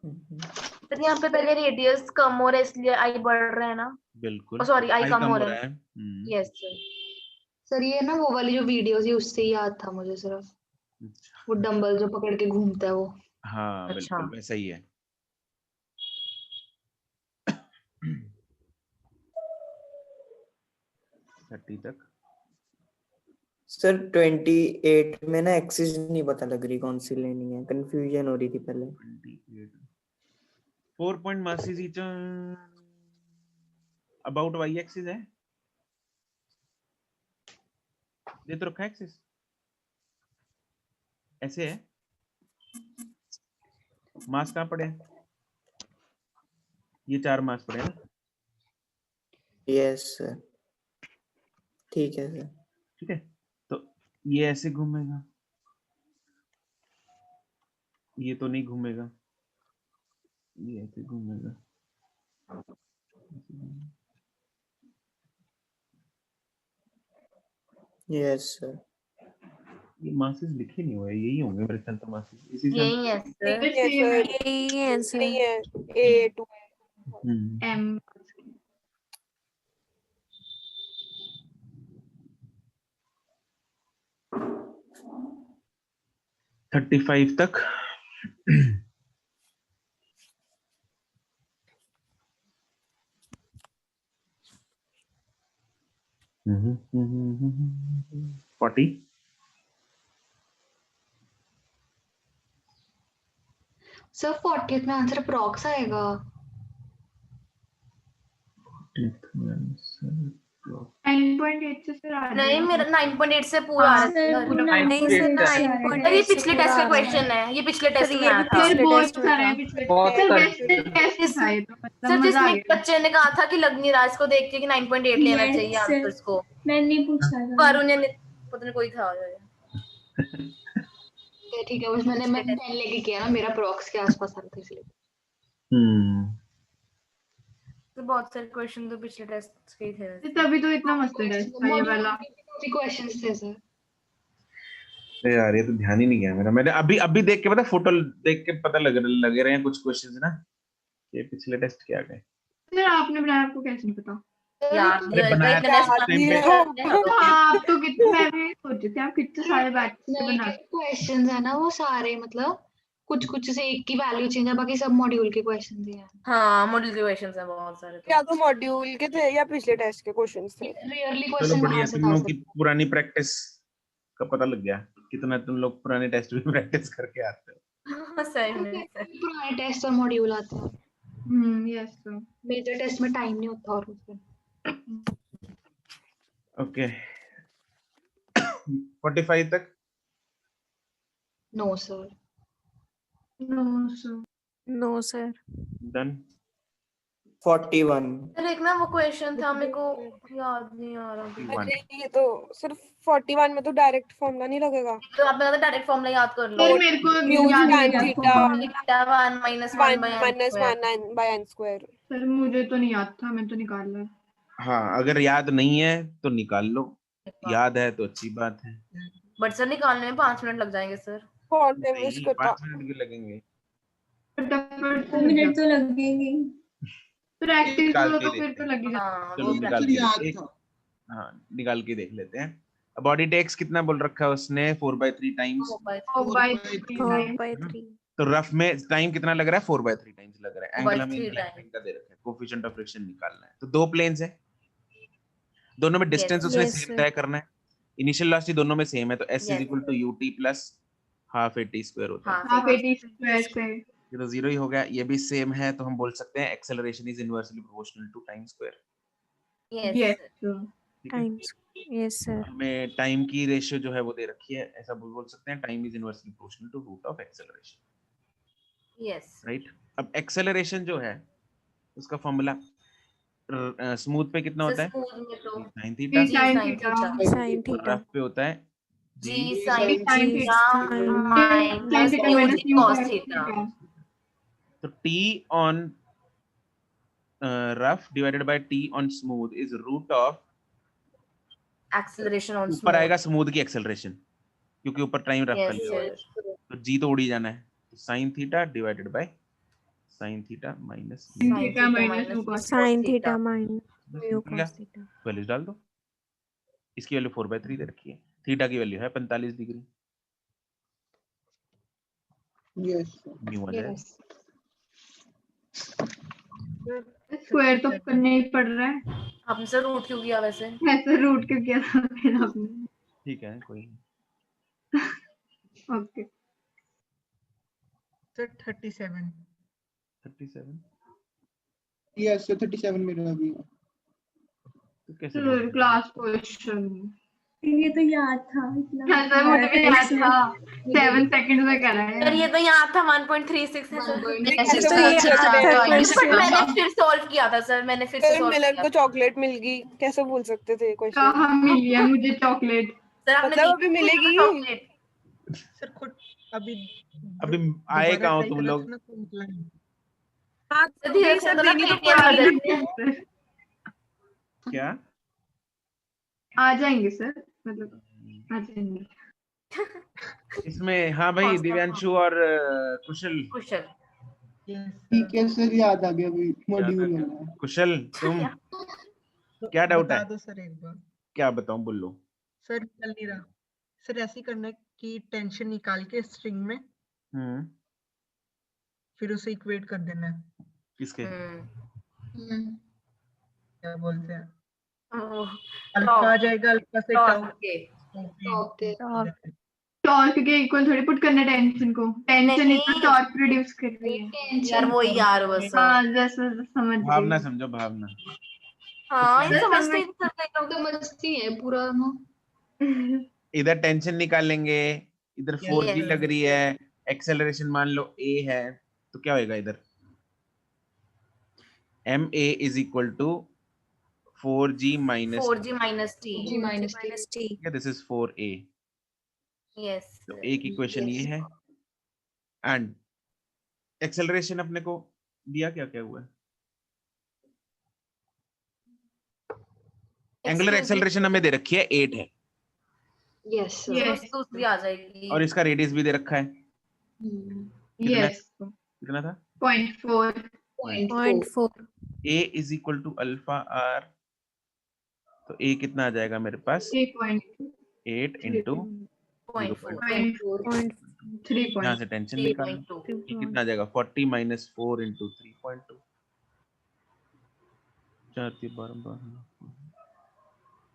S7: तो यहाँ पे पहले रेडियस कम हो रहा है इसलिए आई बढ़ रहा है ना।
S1: बिल्कुल
S7: सॉरी आई कम हो रहा है।
S1: है।
S7: Yes sir.
S5: सर ये ना वो वाली जो वीडियो थी उससे ही याद था मुझे सिर्फ, वो डंबल जो पकड़ के घूमता है वो।
S1: हाँ
S7: अच्छा।
S1: बिल्कुल वैसा ही है। थर्टी तक
S6: सर 28 में ना एक्सिस नहीं पता लग रही कौन सी लेनी है, कंफ्यूजन हो रही थी पहले।
S1: 28 4 point masses each about y axis है, ये तो रखा है एक्सिस ऐसे है। मास कहाँ पड़े हैं? ये 4 मास पड़े हैं ना।
S6: यस सर ठीक है सर।
S1: ठीक है तो ये ऐसे घूमेगा, ये तो नहीं घूमेगा, ये ऐसे घूमेगा।
S6: Yes sir.
S1: ये मासेस लिखे नहीं हुए, यही होंगे मेरे ख्याल तो मासेस इसी से।
S7: यही है सर।
S9: यही आंसर
S4: नहीं है A2
S10: एम
S1: 35 तक हम्म 40
S5: सर 40th में आंसर अप्रॉक्स आएगा।
S10: 9.8 से सर आ
S7: नहीं मेरा 9.8 से पूरा आ रहा है।
S9: नहीं सर 9.8
S7: ये पिछले टेस्ट का क्वेश्चन है, ये पिछले टेस्ट में आया था।
S10: सर बहुत
S9: टेस्ट में
S10: सारे
S9: था।
S10: हैं पिछले सर वैसे टेस्ट था ये तो मतलब
S7: सर
S10: मजा आ
S7: जिसमें
S10: गया।
S7: बच्चे ने कहा था कि लग नहीं रहा इसको देख के कि 9.8 लेना चाहिए आंसर्स को।
S10: मैंने पूछा था।
S7: वरुण ने पता नहीं कोई था।
S5: ठीक है बस मैं 10 लेके किया ना, मेरा अप्रॉक्स के आसपास आ रहा था इसलिए।
S7: तो बहुत सारे क्वेश्चन तो पिछले टेस्ट के ही थे।
S10: तभी तो इतना मस्त टेस्ट था ये वाला।
S5: क्वेश्चंस थे सर।
S1: अरे यार ये तो ध्यान ही नहीं गया मेरा, मैंने अभी देख के पता, फोटो देख के पता लगे रहे हैं कुछ क्वेश्चंस ना, ये पिछले टेस्ट के आ गए।
S10: सर आपने बनाया, आपको कैसे नहीं पता?
S7: यार
S1: अरे बनाया
S7: इतने
S1: था उस टाइम पे।
S10: हाँ, आप तो कितने, मैं भी सोच रही थी आप कितने सारे बैच से
S5: नहीं,
S10: बना।
S5: क्वेश्चंस है ना वो सारे, मतलब कुछ से एक की वैल्यू चेंज है, बाकी सब मॉड्यूल के क्वेश्चंस ही हैं।
S7: हाँ मॉड्यूल के क्वेश्चंस हैं बहुत सारे
S4: या तो मॉड्यूल के थे या पिछले टेस्ट के क्वेश्चंस थे।
S5: रियरली
S1: चलो
S5: क्वेश्चन
S1: बढ़िया,
S5: बाहर से
S1: तुम
S5: था
S1: लोग की पुरानी प्रैक्टिस का पता लग गया, कितना तुम लोग पुराने टेस्ट भी प्रैक्टिस करके आते हो।
S7: सही में
S5: पुराने टेस्ट और मॉड्यूल आते हैं।
S10: Yes sir.
S5: मेजर टेस्ट में टाइम नहीं होता और उस दिन।
S1: ओके 45 तक।
S5: No sir.
S10: No sir.
S9: No sir.
S1: Done.
S6: 41।
S7: Sir एक ना वो क्वेश्चन था मेरे को याद नहीं आ रहा अभी।
S4: अरे ये तो सिर्फ 41 में तो डायरेक्ट फॉर्मूला नहीं लगेगा।
S7: तो आप मेरा डायरेक्ट फॉर्मूला याद कर लो।
S10: सर मेरे को
S4: म्यू
S10: याद
S4: tan
S10: नहीं
S4: थीटा
S10: था।
S7: 1 minus 1 by n
S4: minus
S7: square।
S4: 1 by n square.
S10: Sir मुझे तो नहीं याद था, मैं तो निकाल रहा।
S1: हाँ अगर याद नहीं है तो निकाल लो, याद है तो अच्छी बात है।
S7: बट सर निकालने में 5 मिनट लग जाएंगे सर।
S1: नहीं 5 मिनट भी लगेंगे।
S10: फटाफट
S9: 2 मिनट तो लगेंगे।
S10: प्रैक्टिस
S1: निकाल
S10: करो
S1: के
S10: तो फिर
S1: देखते
S10: तो
S1: हैं।
S10: लग ही जाता।
S7: हाँ
S1: चलो निकाल के हाँ निकाल के देख लेते हैं। बॉडी टेक्स कितना बोल रखा है उसने, 4/3 टाइम्स।
S9: 4/3।
S1: तो रफ में टाइम कितना लग रहा है, 4/3 टाइम्स लग रहा है। एंगल हमें
S7: 4/3
S1: इंक्लाइन का दे रखा है, कोफिशिएंट ऑफ फ्रिक्शन निकालना है। तो दो प्लेन्स है, दोनों में डिस्टेंस उसने
S9: Yes,
S1: सेम
S9: sir.
S1: तय करना है। इनिशियल वेलोसिटी दोनों में सेम है, तो s
S7: Yes.
S1: = ut plus half at square होता है।
S10: हाफ एटी स्क्वायर से
S1: ये तो जीरो ही हो गया, ये भी सेम है, तो हम बोल सकते हैं acceleration is inversely proportional to time square.
S10: Yes
S1: ठीक है,
S9: Times. Yes, sir.
S1: हमें टाइम की रेशियो जो है वो दे रखी है, ऐसा बोल सकते हैं time is inversely proportional to root of acceleration.
S7: Yes
S1: right. अब एक्सेलरेशन जो है उसका फॉर्मूला स्मूथ पे कितना होता है,
S7: स्मूथ में तो
S1: sin theta,
S10: sin theta
S9: Sin
S1: और
S9: theta.
S1: रफ पे होता है
S7: g
S1: g
S7: sin
S10: sin
S7: theta
S10: sin
S7: minus
S10: theta
S7: u
S10: minus
S7: g
S10: u
S7: cos
S10: cos
S7: theta.
S1: तो t on rough divided by t on smooth is root of,
S7: acceleration on
S1: ऊपर आएगा स्मूथ की एक्सेलरेशन क्योंकि ऊपर टाइम रफ का
S7: यस
S1: लिया हुआ है,
S7: सर
S1: तो g तो उड़ ही जाना है, तो sin theta divided by sin theta minus
S10: sin theta minus u cos
S9: Sin theta minus mu
S1: निकल गया।
S9: cos theta.
S1: वैल्यूज डाल दो, इसकी वैल्यू 4/3 दे रखी है, थीटा की वैल्यू है 45 डिग्री,
S2: यस
S1: न्यू आ जाएगा।
S10: स्क्वायर तो करना ही पड़ रहा है।
S7: आपने सर रूट क्यों किया वैसे?
S10: ऐसे रूट क्यों किया था फिर आपने?
S1: ठीक है कोई नहीं।
S10: ओके
S11: सर 37
S2: यस 37 मेरा भी है।
S1: तो कैसे बोल रहे हो?
S10: क्लास क्वेश्चन
S9: ये तो याद था इतना।
S10: सर मुझे भी याद था, 7 सेकंड में करा है।
S7: सर ये तो यहाँ था 1.36 है सर।
S9: तो ये याद था
S7: बट
S9: question.
S7: मैंने फिर सॉल्व किया था सर, मैंने फिर से
S4: सर
S7: सॉल्व
S4: मिलन
S7: किया
S4: को चॉकलेट मिल गई, कैसे भूल सकते थे क्वेश्चन।
S10: कहाँ मिल गया मुझे चॉकलेट?
S7: सर आपने
S4: मतलब अभी मिलेगी।
S7: चॉकलेट
S11: सर खुद अभी
S1: आए
S11: दोबारा
S1: कहाँ हो
S11: try
S1: तुम
S11: करा
S1: लोग?
S11: था ना तो निकला नहीं।
S4: हाँ
S7: धीरे
S4: सर
S7: से
S4: देनी तो
S7: पेटीएम कर
S4: पड़ेगी।
S7: देते हैं।
S1: क्या
S10: आ जाएंगे सर, मतलब आ जाएंगे।
S1: इसमें? हाँ भाई दिव्यांशु और कुशल।
S7: कुशल
S2: ठीक है सर, याद आ गया अभी मॉड्यूल
S1: याद आ
S2: वाला।
S1: कुशल तुम क्या डाउट है?
S11: बता दो सर एक बार।
S1: क्या बताऊं, बोलो।
S11: सर निकल नहीं रहा। सर ऐसे ही करना है कि टेंशन निकाल के स्ट्रिंग में फिर उसे इक्वेट कर देना है।
S1: किसके?
S11: क्या बोलते हैं,
S7: ओह,
S11: अल्फा आ जाएगा, अल्फा से टाउ
S7: ओके
S10: टॉर्क के इक्वल थोड़ी पुट करना टेंशन को, टेंशन
S7: नहीं।
S10: इतना टॉर्क प्रोड्यूस कर रही है।
S7: यार वो यार बस
S10: हाँ जैसे समझ
S1: भावना
S10: गई।
S1: समझो, भावना।
S7: हाँ ये
S10: सर,
S7: समझते ही
S10: समझ-
S7: सर
S5: समझती है पूरा ना।
S1: इधर टेंशन निकालेंगे, इधर 4g
S7: Yes.
S1: लग रही है, एक्सेलरेशन मान लो a है, तो क्या होएगा इधर ma = 4g minus
S7: 4g minus t
S5: G minus T.
S1: yeah, this is 4a,
S7: yes
S1: तो a की इक्वेशन ये है। एंड एक्सेलरेशन अपने को दिया क्या क्या हुआ है, एंगुलर एक्सेलरेशन हमें दे रखी है 8 है,
S5: यस
S7: दूसरी आ जाएगी।
S1: और इसका रेडियस भी दे रखा है, कितना
S10: यस
S1: कितना था?
S10: 0.4
S5: 0.4
S1: a is equal to alpha R, तो a कितना आ जाएगा मेरे पास? 8 इंटू
S10: 3
S1: यहाँ से टेंशन निकाल, ये कितना आ जाएगा? 40 माइनस 4 इंटू 3.2, 4 3 12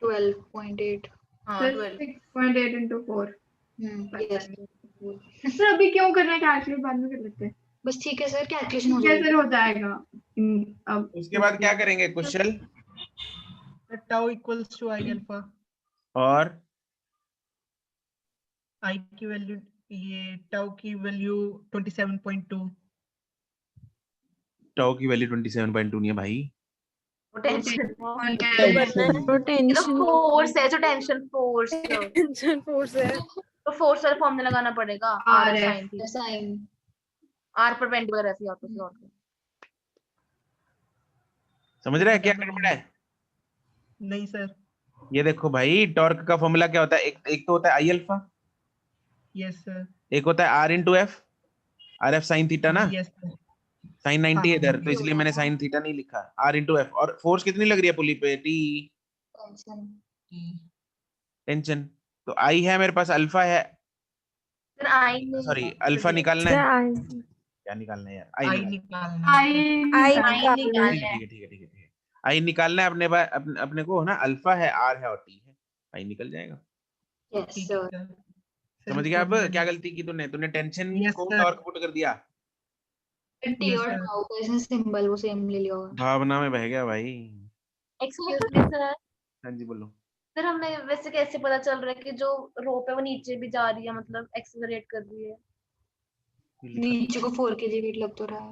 S5: 12.8
S7: हाँ
S10: 6.8 into 4
S5: यस
S10: सर अभी क्यों कर रहे हैं कैलकुलेट बाद में कर लेते हैं
S5: बस ठीक है सर कैलकुलेशन हो
S10: कैसे
S5: जाएगी
S10: हो जाएगा अब
S1: उसके बाद क्या करेंगे? कुशल
S11: tau equals to I alpha,
S1: और
S11: I की वैल्यू, ये tau की वैल्यू 27.2,
S1: टाउ की वैल्यू 27.2 नहीं है भाई,
S7: टेंशन
S4: पोटेंशियल
S7: फोर्स है, जो टेंशन फोर्स
S4: टेंशन फोर्स है।
S7: तो फोर्स वाला फॉर्मूला लगाना पड़ेगा
S10: आर
S7: r
S10: है
S7: sin theta,
S5: sine
S7: r perpendicular ऐसे आता है और क्या।
S1: समझ रहे हैं क्या गड़बड़ है?
S11: नहीं सर।
S1: ये देखो भाई, टॉर्क का फॉर्मूला क्या होता है? एक तो होता है आई अल्फा,
S11: यस सर।
S1: एक होता है R into F, R F sine theta ना,
S11: यस सर।
S1: साइन 90 है इधर, तो
S11: हाँ,
S1: इसलिए मैंने साइन थीटा नहीं लिखा, आर इंटू एफ। और फोर्स कितनी लग रही है पुली पे? T tension. तो आई है मेरे पास, अल्फा है,
S7: फिर आई नहीं
S1: सॉरी अल्फा निकालना
S4: सर
S1: है,
S4: आई
S1: क्या निकालना है यार? आई
S11: आई
S1: निकालना है।
S11: निकालना है।
S4: आई
S7: आई
S4: निकालना
S7: निकालना है।
S1: ठीक है। आई निकालना है अपने को ना, अल्फा है, आर है और टी है, आई निकल जाएगा।
S5: यस
S11: ठीक
S5: सर
S11: है सर।
S1: समझ गया? अब क्या गलती की तूने टेंशन
S11: Yes,
S1: को
S11: sir.
S1: टॉर्क पुट कर दिया,
S5: टी
S11: Yes,
S5: और
S11: sir.
S5: टाउ का इसने सिंबल वो सेम ले लिया होगा
S1: भावना में बह गया भाई।
S7: एक्सक्यूज मी सर,
S1: हाँ जी बोलो।
S7: सर हमें वैसे कैसे पता चल रहा है कि जो रोप है वो नीचे भी जा रही है, मतलब एक्सेलरेट कर रही है?
S5: नीचे को 4 kg वेट लग तो रहा है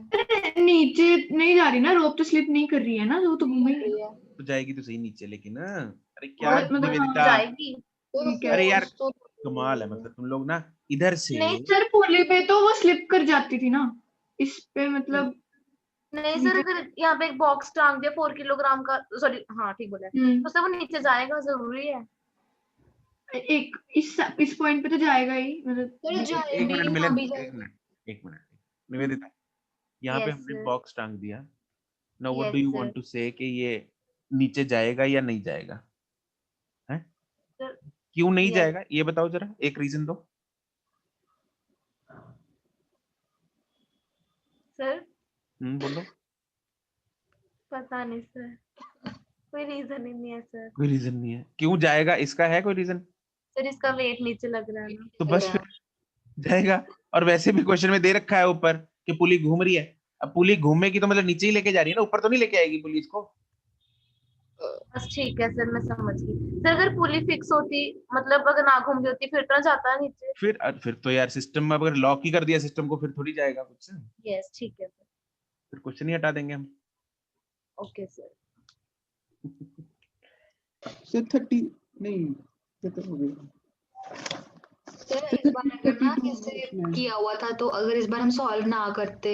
S10: नीचे नहीं जा रही ना रोप तो स्लिप नहीं कर रही है ना वो तो घूमेगी
S1: तो जाएगी तो सही नीचे, लेकिन अरे क्या
S10: और मतलब
S1: निवेदिता,
S7: जाएगी।
S10: ठीक है
S1: अरे यार
S5: तो
S1: कमाल है, मतलब तुम लोग ना इधर से
S7: नहीं
S10: सर पुली पे तो वो स्लिप कर जाती थी ना इस पे मतलब
S7: नहीं सर, अगर यहाँ पे एक बॉक्स टांग दिया 4 किलोग्राम का, सॉरी हाँ ठीक बोला है, तो सर वो नीचे जाएगा, जरूरी है।
S10: एक इस पॉइंट पे तो जाएगा ही मतलब
S1: एक मिनट मिलन, एक मिनट निवेदिता, यहाँ पे
S7: Yes,
S1: हमने
S7: sir.
S1: बॉक्स टांग दिया, now what do
S7: Yes,
S1: you
S7: sir.
S1: Want to say कि ये नीचे जाएगा या नहीं जाएगा? हैं?
S7: Sir,
S1: क्यों नहीं
S7: yes.
S1: जाएगा ये बताओ जरा, एक रीजन दो।
S7: सर
S1: बोलो।
S7: पता नहीं सर, कोई रीजन ही नहीं है सर।
S1: कोई रीजन नहीं है, क्यों जाएगा इसका है कोई रीजन?
S7: सर इसका वेट नीचे लग रहा है ना।
S1: तो बस फिर जाएगा। और वैसे भी क्वेश्चन में दे रखा है ऊपर कि पुली घूम रही है, अब पुली घूमेगी तो मतलब नीचे ही लेके जा रही है ना, ऊपर तो नहीं लेके आएगी पुली इसको।
S7: बस ठीक है सर, मैं समझ गई सर। अगर पुली फिक्स होती, मतलब अगर ना घूम रही होती, फिर तो ना जाता है नीचे।
S1: फिर तो यार सिस्टम में अगर लॉक ही कर दिया सिस्टम को, फिर थोड़ी जाएगा कुछ,
S7: यस ठीक है सर।
S1: फिर क्वेश्चन ही हटा देंगे हम।
S7: Okay sir.
S2: सर 30 नहीं खत्म हो गया।
S5: सर इस बार अगर ना कैसे किया हुआ था तो अगर इस बार हम सॉल्व ना करते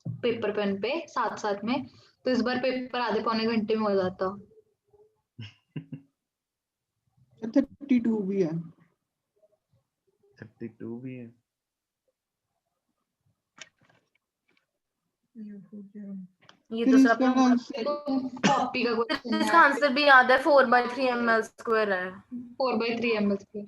S5: पेपर पेन पे साथ साथ में तो इस बार पेपर आधे पौने घंटे में हो जाता।
S2: 32 भी है।
S1: 32 भी है।
S7: ये
S2: फिर
S7: तो सर
S2: इसका
S7: आपने
S2: आंसर
S5: कॉपी का क्वेश्चन
S7: इसका आंसर भी याद है, 4/3 ml स्क्वायर है।
S5: 4/3 ml के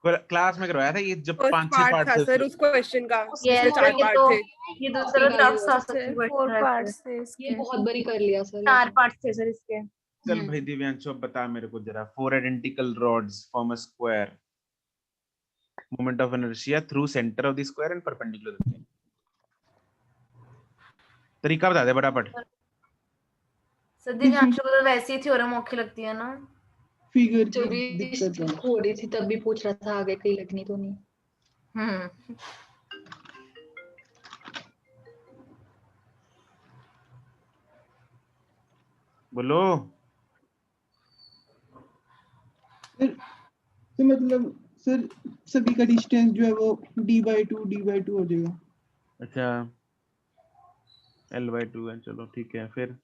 S1: क्लास में करवाया था ये, जब
S4: फर्स्ट
S1: 5-6
S4: पार्ट
S1: पार्ट
S4: था
S1: थे
S4: सर उस क्वेश्चन का,
S7: ये
S4: इसमें 4 पार्ट
S7: तो
S4: थे।
S7: ये दूसरा टफ सा
S4: सर 4 पार्ट थे
S5: ये
S4: इसके।
S5: बहुत बारी कर लिया सर
S7: 4 पार्ट थे सर इसके।
S1: चल भाई दिव्यांशु अब बता मेरे को जरा, 4 identical rods form a square, moment of inertia through centre of the square and perpendicular. तरीका बता दे फटाफट।
S7: सर दिव्यांशु को तो वैसे ही थ्योरम औखी लगती है ना।
S2: फिगर
S5: जब
S2: की
S5: भी
S2: दिक्कत है।
S5: हो रही थी तब भी पूछ रहा था आगे कहीं लगनी तो नहीं।
S1: बोलो।
S2: सर तो मतलब सर सभी का डिस्टेंस जो है वो d/2 हो जाएगा।
S1: अच्छा l/2 है, चलो ठीक है। फिर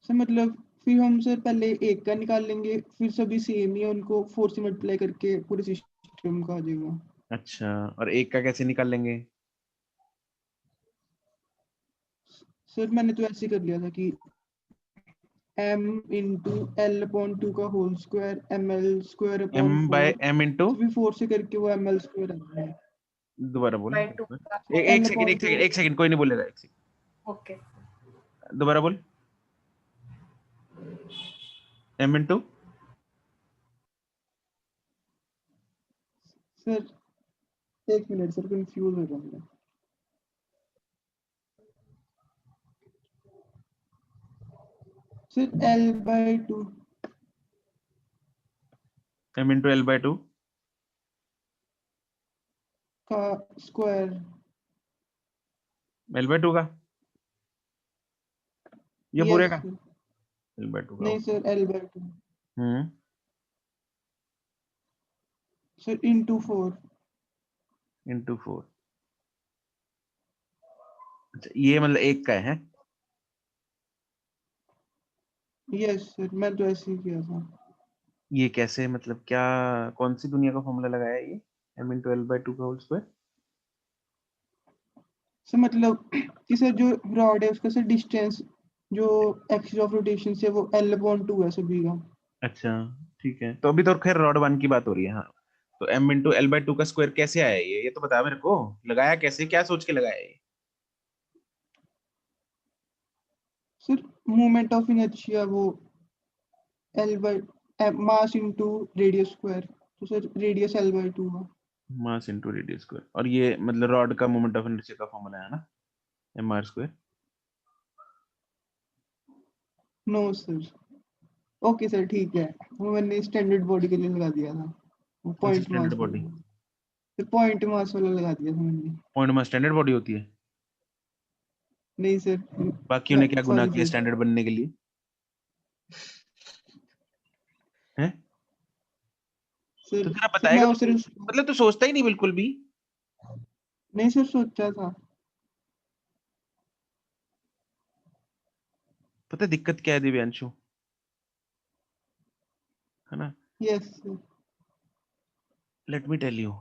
S2: सर मतलब फिर हम सर पहले एक का निकाल लेंगे, फिर सभी सेम ही है, उनको 4 से मल्टीप्लाई करके पूरे सिस्टम का आ जाएगा।
S1: अच्छा, और एक का कैसे निकाल लेंगे?
S2: सर मैंने तो ऐसे कर लिया था कि m into l upon 2 का whole square ml square upon
S1: m by
S2: 4,
S1: m into,
S2: फिर 4 से करके वो ml स्क्वायर आता है।
S1: दोबारा बोल,
S7: by 2 का
S1: एक
S2: l
S1: सेकंड,
S2: upon 2
S1: एक सेकंड, कोई नहीं बोलेगा, एक सेकंड,
S7: ओके
S1: दोबारा बोल। m into,
S2: सर एक मिनट सर, कंफ्यूज हो रहा हूँ मैं। Sir l by 2
S1: m into l by 2
S2: का स्क्वायर,
S1: l by 2 का, ये पूरे
S2: यस
S1: का l by 2 का,
S2: नहीं sir l by 2
S1: hmm,
S2: sir into 4,
S1: into 4। अच्छा, ये मतलब एक का है?
S2: यस सर मैं तो ऐसे ही किया था।
S1: ये कैसे, मतलब क्या, कौन सी दुनिया का फॉर्मूला लगाया है ये m into l by 2 का होल स्क्वायर?
S2: सर मतलब कि सर जो रॉड है उसका सर डिस्टेंस जो एक्सिस ऑफ रोटेशन से वो l upon 2 है सभी का।
S1: अच्छा, ठीक है, तो अभी तो खैर रॉड 1 की बात हो रही है। हाँ, तो m into l by 2 का स्क्वायर कैसे आया ये तो बता मेरे को, लगाया कैसे, क्या सोच के लगाया ये?
S2: सर मोमेंट ऑफ इनर्शिया वो l by mass into radius square, तो सर रेडियस l by 2 है।
S1: मास इनटू रेडियस स्क्वायर, और ये मतलब रॉड का मोमेंट ऑफ इनर्शिया का फॉर्मूला है ना, m r square.
S2: No sir, okay sir ठीक है, वो मैंने स्टैंडर्ड बॉडी के लिए लगा दिया था, वो
S1: कौन सी
S2: पॉइंट
S1: स्टैंडर्ड
S2: मास
S1: बॉडी?
S2: वाला, तो पॉइंट मास वाला लगा दिया था मैंने।
S1: पॉइंट मास स्टैंडर्ड बॉडी होती है?
S2: नहीं सर,
S1: बाकियों ने क्या गुनाह
S2: सॉरी
S1: किया
S2: सर।
S1: स्टैंडर्ड बनने के लिए? हैं? तो
S2: सर
S1: तेरा
S2: सर मैं
S1: बताएगा
S2: वो
S1: तो,
S2: सिर्फ
S1: मतलब तू सोचता ही नहीं बिल्कुल भी।
S2: नहीं सर सोचा था।
S1: पता है दिक्कत क्या है दिव्यांशु, है ना?
S2: Yes sir.
S1: Let me tell you,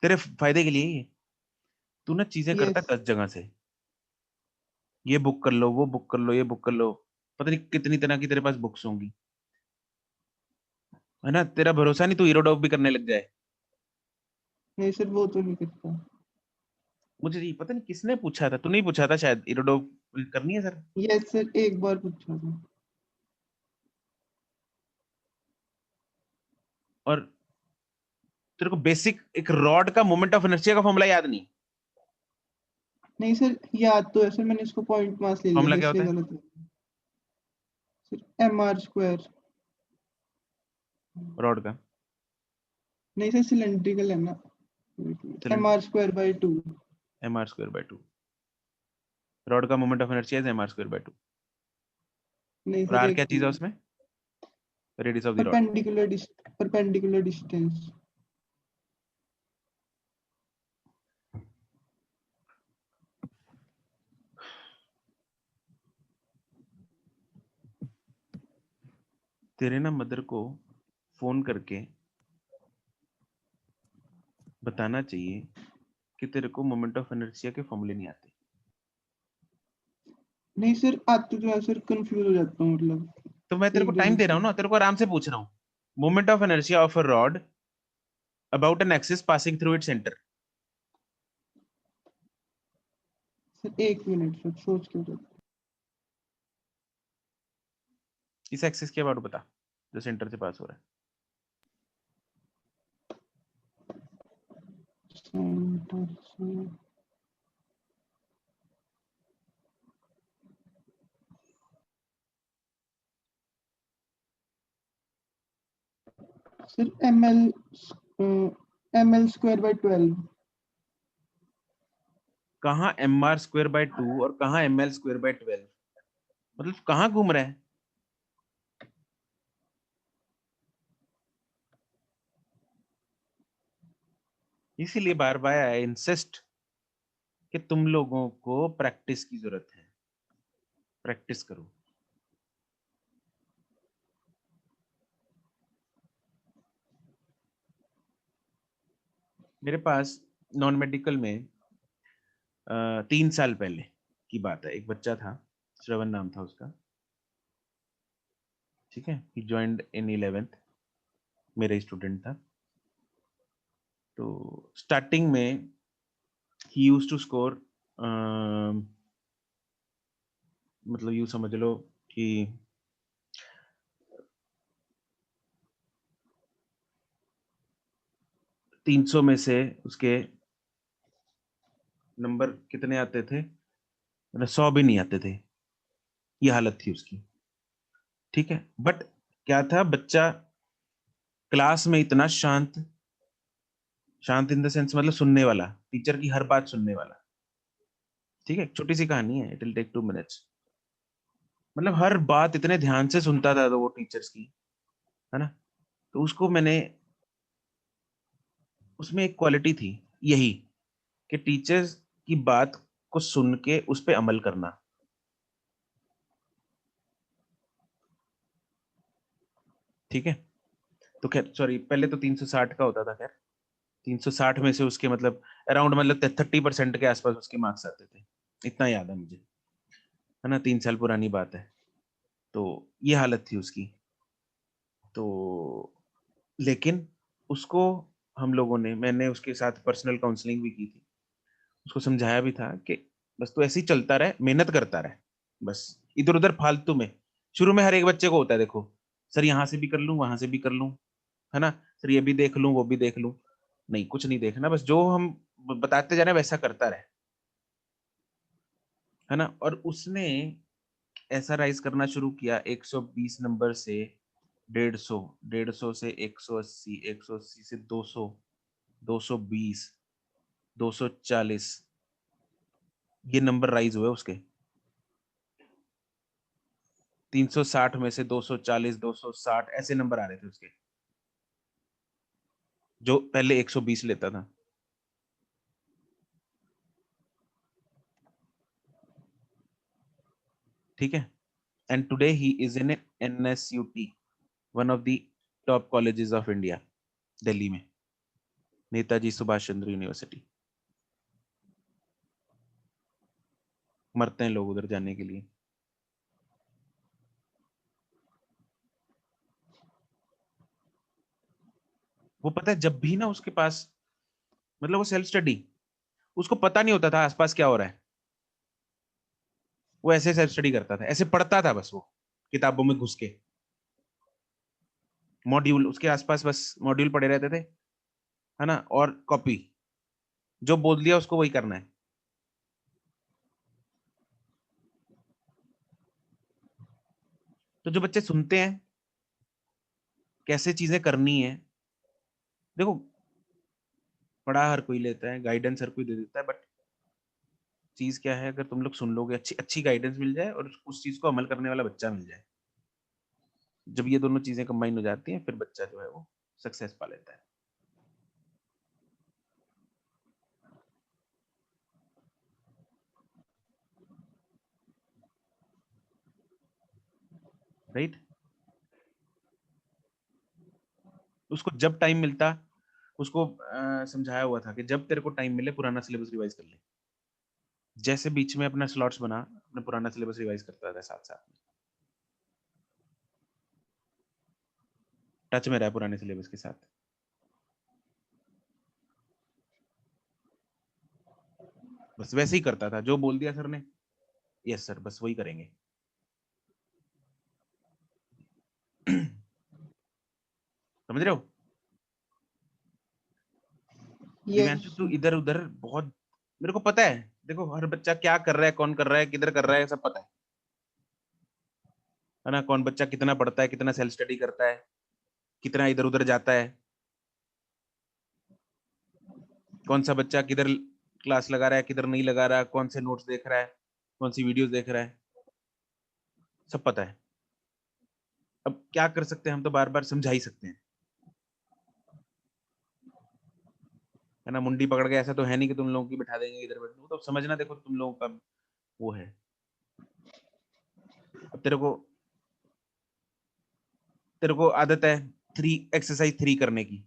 S1: तेरे फायदे के लिए ही है। तू ना चीजें करता
S2: यस
S1: है 10 जगह से, ये बुक कर लो, वो बुक कर लो, ये बुक कर लो, पता नहीं कितनी तरह की तेरे पास बुक्स होंगी, है ना? तेरा भरोसा नहीं, तू हीरोडॉप भी करने लग जाए।
S2: नहीं सर वो तो नहीं करता।
S1: मुझे ये पता नहीं किसने पूछा था, तू नहीं पूछा था शायद, हीरोडॉप करनी है सर?
S2: यस सर एक बार पूछा था।
S1: और तेरे को बेसिक एक रॉड का मोमेंट ऑफ इनर्शिया का फॉर्मूला याद नहीं?
S2: नहीं सर याद तो है सर, मैंने इसको पॉइंट मास ले लिया
S1: फॉर्मूला
S2: था
S1: क्या होता
S2: इसलिए
S1: है?
S2: गलत है सर। mr स्क्वायर,
S1: रॉड का
S2: नहीं सर सिलेंड्रिकल है ना, mr square by 2।
S1: M R square by 2, rod का moment of inertia is M R square by 2,
S2: नहीं
S1: और
S2: सर
S1: आर
S2: एक
S1: क्या चीज है उसमें? Radius of the rod.
S2: Perpendicular distance.
S1: तेरे ना मदर को फोन करके बताना चाहिए कि तेरे को मोमेंट ऑफ इनर्शिया के फॉर्मूले नहीं आते।
S2: नहीं सर आते तो है सर, कंफ्यूज हो जाता हूँ मतलब
S1: तो मैं तेरे को
S2: एक
S1: टाइम
S2: जगह
S1: दे रहा
S2: से।
S1: हूँ ना, तेरे को आराम से पूछ रहा हूँ। Moment of inertia of a rod about an axis passing through its centre.
S2: Sir एक मिनट सर सोच के बताता
S1: इस एक्सिस के अबाउट बता जो सेंटर से पास हो रहा है।
S2: सेंटर से सर ml स्क्वायर बाय 12।
S1: कहाँ एम आर स्क्वायर बाय 2 और कहाँ एम एल स्क्वायर बाय 12, मतलब कहाँ घूम रहा है? इसीलिए बार बार आई इंसिस्ट कि तुम लोगों को प्रैक्टिस की जरूरत है, प्रैक्टिस करो। मेरे पास नॉन मेडिकल में 3 साल पहले की बात है, एक बच्चा था, श्रवण नाम था उसका, ठीक है, ही ज्वाइंड इन 11th, मेरा स्टूडेंट था। तो स्टार्टिंग में ही यूज्ड टू स्कोर, मतलब यूं समझ लो कि 300 में से उसके नंबर कितने आते थे, मतलब 100 भी नहीं आते थे, ये हालत थी उसकी, ठीक है। बट क्या था, बच्चा क्लास में इतना शांत, शांत इन द सेंस मतलब सुनने वाला, टीचर की हर बात सुनने वाला, ठीक है। छोटी सी कहानी है, इट विल टेक 2 मिनट्स। मतलब हर बात इतने ध्यान से सुनता था तो वो टीचर्स की, है ना। तो उसको मैंने, उसमें एक क्वालिटी थी यही कि टीचर्स की बात को सुन के उस पे अमल करना, ठीक है। तो खैर सॉरी, पहले तो 360 का होता था, खैर 360 में से उसके मतलब अराउंड मतलब 30% के आसपास उसके मार्क्स आते थे, इतना याद है मुझे, है ना, 3 साल पुरानी बात है। तो ये हालत थी उसकी। तो लेकिन उसको हम लोगों ने, मैंने उसके साथ पर्सनल काउंसलिंग भी की थी, उसको समझाया भी था कि बस तू ऐसे ही चलता रहे, मेहनत करता रहे, बस इधर उधर फालतू में। शुरू में हर एक बच्चे को होता है, देखो सर यहाँ से भी कर लूँ, वहां से भी कर लूँ, है ना, सर ये भी देख लूँ, वो भी देख लूँ। नहीं, कुछ नहीं देखना, बस जो हम बताते जा रहे हैं वैसा करता रहे, है ना। और उसने ऐसा राइज करना शुरू किया 120 नंबर से 150, 150 से 180, 180 से 200, 220, 240, ये नंबर राइज हुए उसके। 360 में से 240, 260 ऐसे नंबर आ रहे थे उसके, जो पहले 120 लेता था। ठीक है। And today he is in NSUT, one of the top colleges of India, Delhi में, नेताजी सुभाष चंद्र यूनिवर्सिटी। मरते हैं लोग उधर जाने के लिए। वो पता है, जब भी ना उसके पास, मतलब वो सेल्फ स्टडी, उसको पता नहीं होता था आसपास क्या हो रहा है, वो ऐसे सेल्फ स्टडी करता था, ऐसे पढ़ता था बस, वो किताबों में घुस के, मॉड्यूल उसके आसपास बस मॉड्यूल पड़े रहते थे, है ना, और कॉपी, जो बोल दिया उसको वही करना है। तो जो बच्चे सुनते हैं कैसे चीजें करनी है, देखो पढ़ा हर कोई लेता है, गाइडेंस हर कोई दे देता है, बट चीज क्या है, अगर तुम लोग सुन लोगे, अच्छी अच्छी गाइडेंस मिल जाए और उस चीज को अमल करने वाला बच्चा मिल जाए, जब ये दोनों चीजें कंबाइन हो जाती हैं, फिर बच्चा जो है वो सक्सेस पा लेता है। राइट। उसको जब टाइम मिलता, उसको समझाया हुआ था कि जब तेरे को टाइम मिले पुराना सिलेबस रिवाइज कर ले। जैसे बीच में अपना स्लॉट्स बना, अपना पुराना सिलेबस रिवाइज करता था साथ साथ में, टच में रहा पुराने सिलेबस के साथ। बस वैसे ही करता था, जो बोल दिया सर ने, यस सर, बस वही करेंगे। समझ रहे हो? दिव्यांशु तू इधर उधर बहुत, मेरे को पता है, देखो हर बच्चा क्या कर रहा है, कौन कर रहा है, किधर कर रहा है, सब पता है ना। कौन बच्चा कितना पढ़ता है, कितना सेल्फ स्टडी करता है, कितना इधर उधर जाता है, कौन सा बच्चा किधर क्लास लगा रहा है, किधर नहीं लगा रहा, कौन से नोट्स देख रहा है, कौन सी वीडियोस देख रहा है, सब पता है। अब क्या कर सकते हैं, हम तो बार बार समझा ही सकते हैं, है ना। मुंडी पकड़ के ऐसा तो है नहीं कि तुम लोगों की बिठा देंगे इधर बैठो, तो समझना, देखो तुम लोगों का वो है। अब तेरे को आदत है 3 एक्सरसाइज 3 करने की,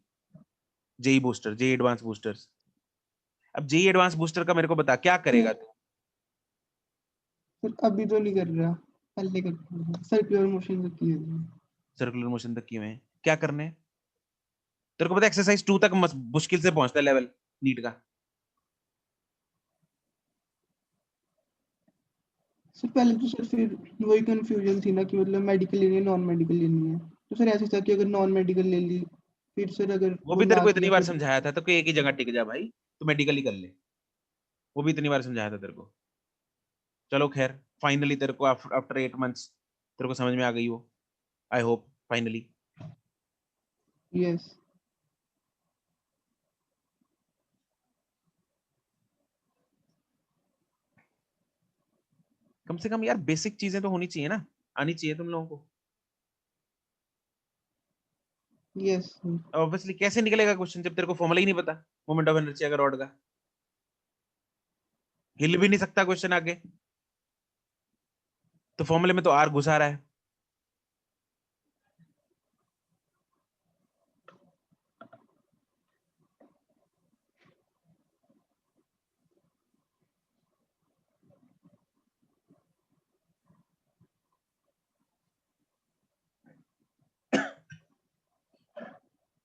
S1: JEE booster, JEE advance boosters. अब जेई एडवांस बूस्टर का मेरे को बता क्या करेगा तू?
S2: सर अभी तो नहीं कर रहा, पहले कर सर्कुलर मोशन तक किए थे।
S1: सर्कुलर मोशन तक किए हुए हैं, क्या करने हैं? तेरे को पता है एक्सरसाइज 2 तक मुश्किल से पहुंचता है लेवल नीट का।
S2: सर पहले तो सर फिर वही कंफ्यूजन थी ना कि मतलब मेडिकल लेनी है नॉन मेडिकल लेनी है, तो सर ऐसे था कि अगर नॉन मेडिकल ले ली फिर सर अगर
S1: वो
S2: वो
S1: भी तेरे
S2: ना
S1: को इतनी
S2: किया
S1: बार
S2: फिर
S1: समझाया था तो कि एक ही जगह टिक जा भाई, तू मेडिकल ही कर ले। वो भी इतनी बार समझाया था तेरे को। चलो खैर, फाइनली तेरे को आफ्टर 8 मंथ्स तेरे को समझ में आ गई हो, आई होप फाइनली।
S2: यस।
S1: कम से कम यार बेसिक चीजें तो होनी चाहिए ना, आनी चाहिए तुम लोगों को।
S2: यस।
S1: ऑब्वियसली कैसे निकलेगा क्वेश्चन जब तेरे को फॉर्मूला ही नहीं पता मोमेंट ऑफ इनर्शिया का रॉड का? हिल भी नहीं सकता क्वेश्चन आगे, तो फॉर्मूले में तो आर घुसा रहा है।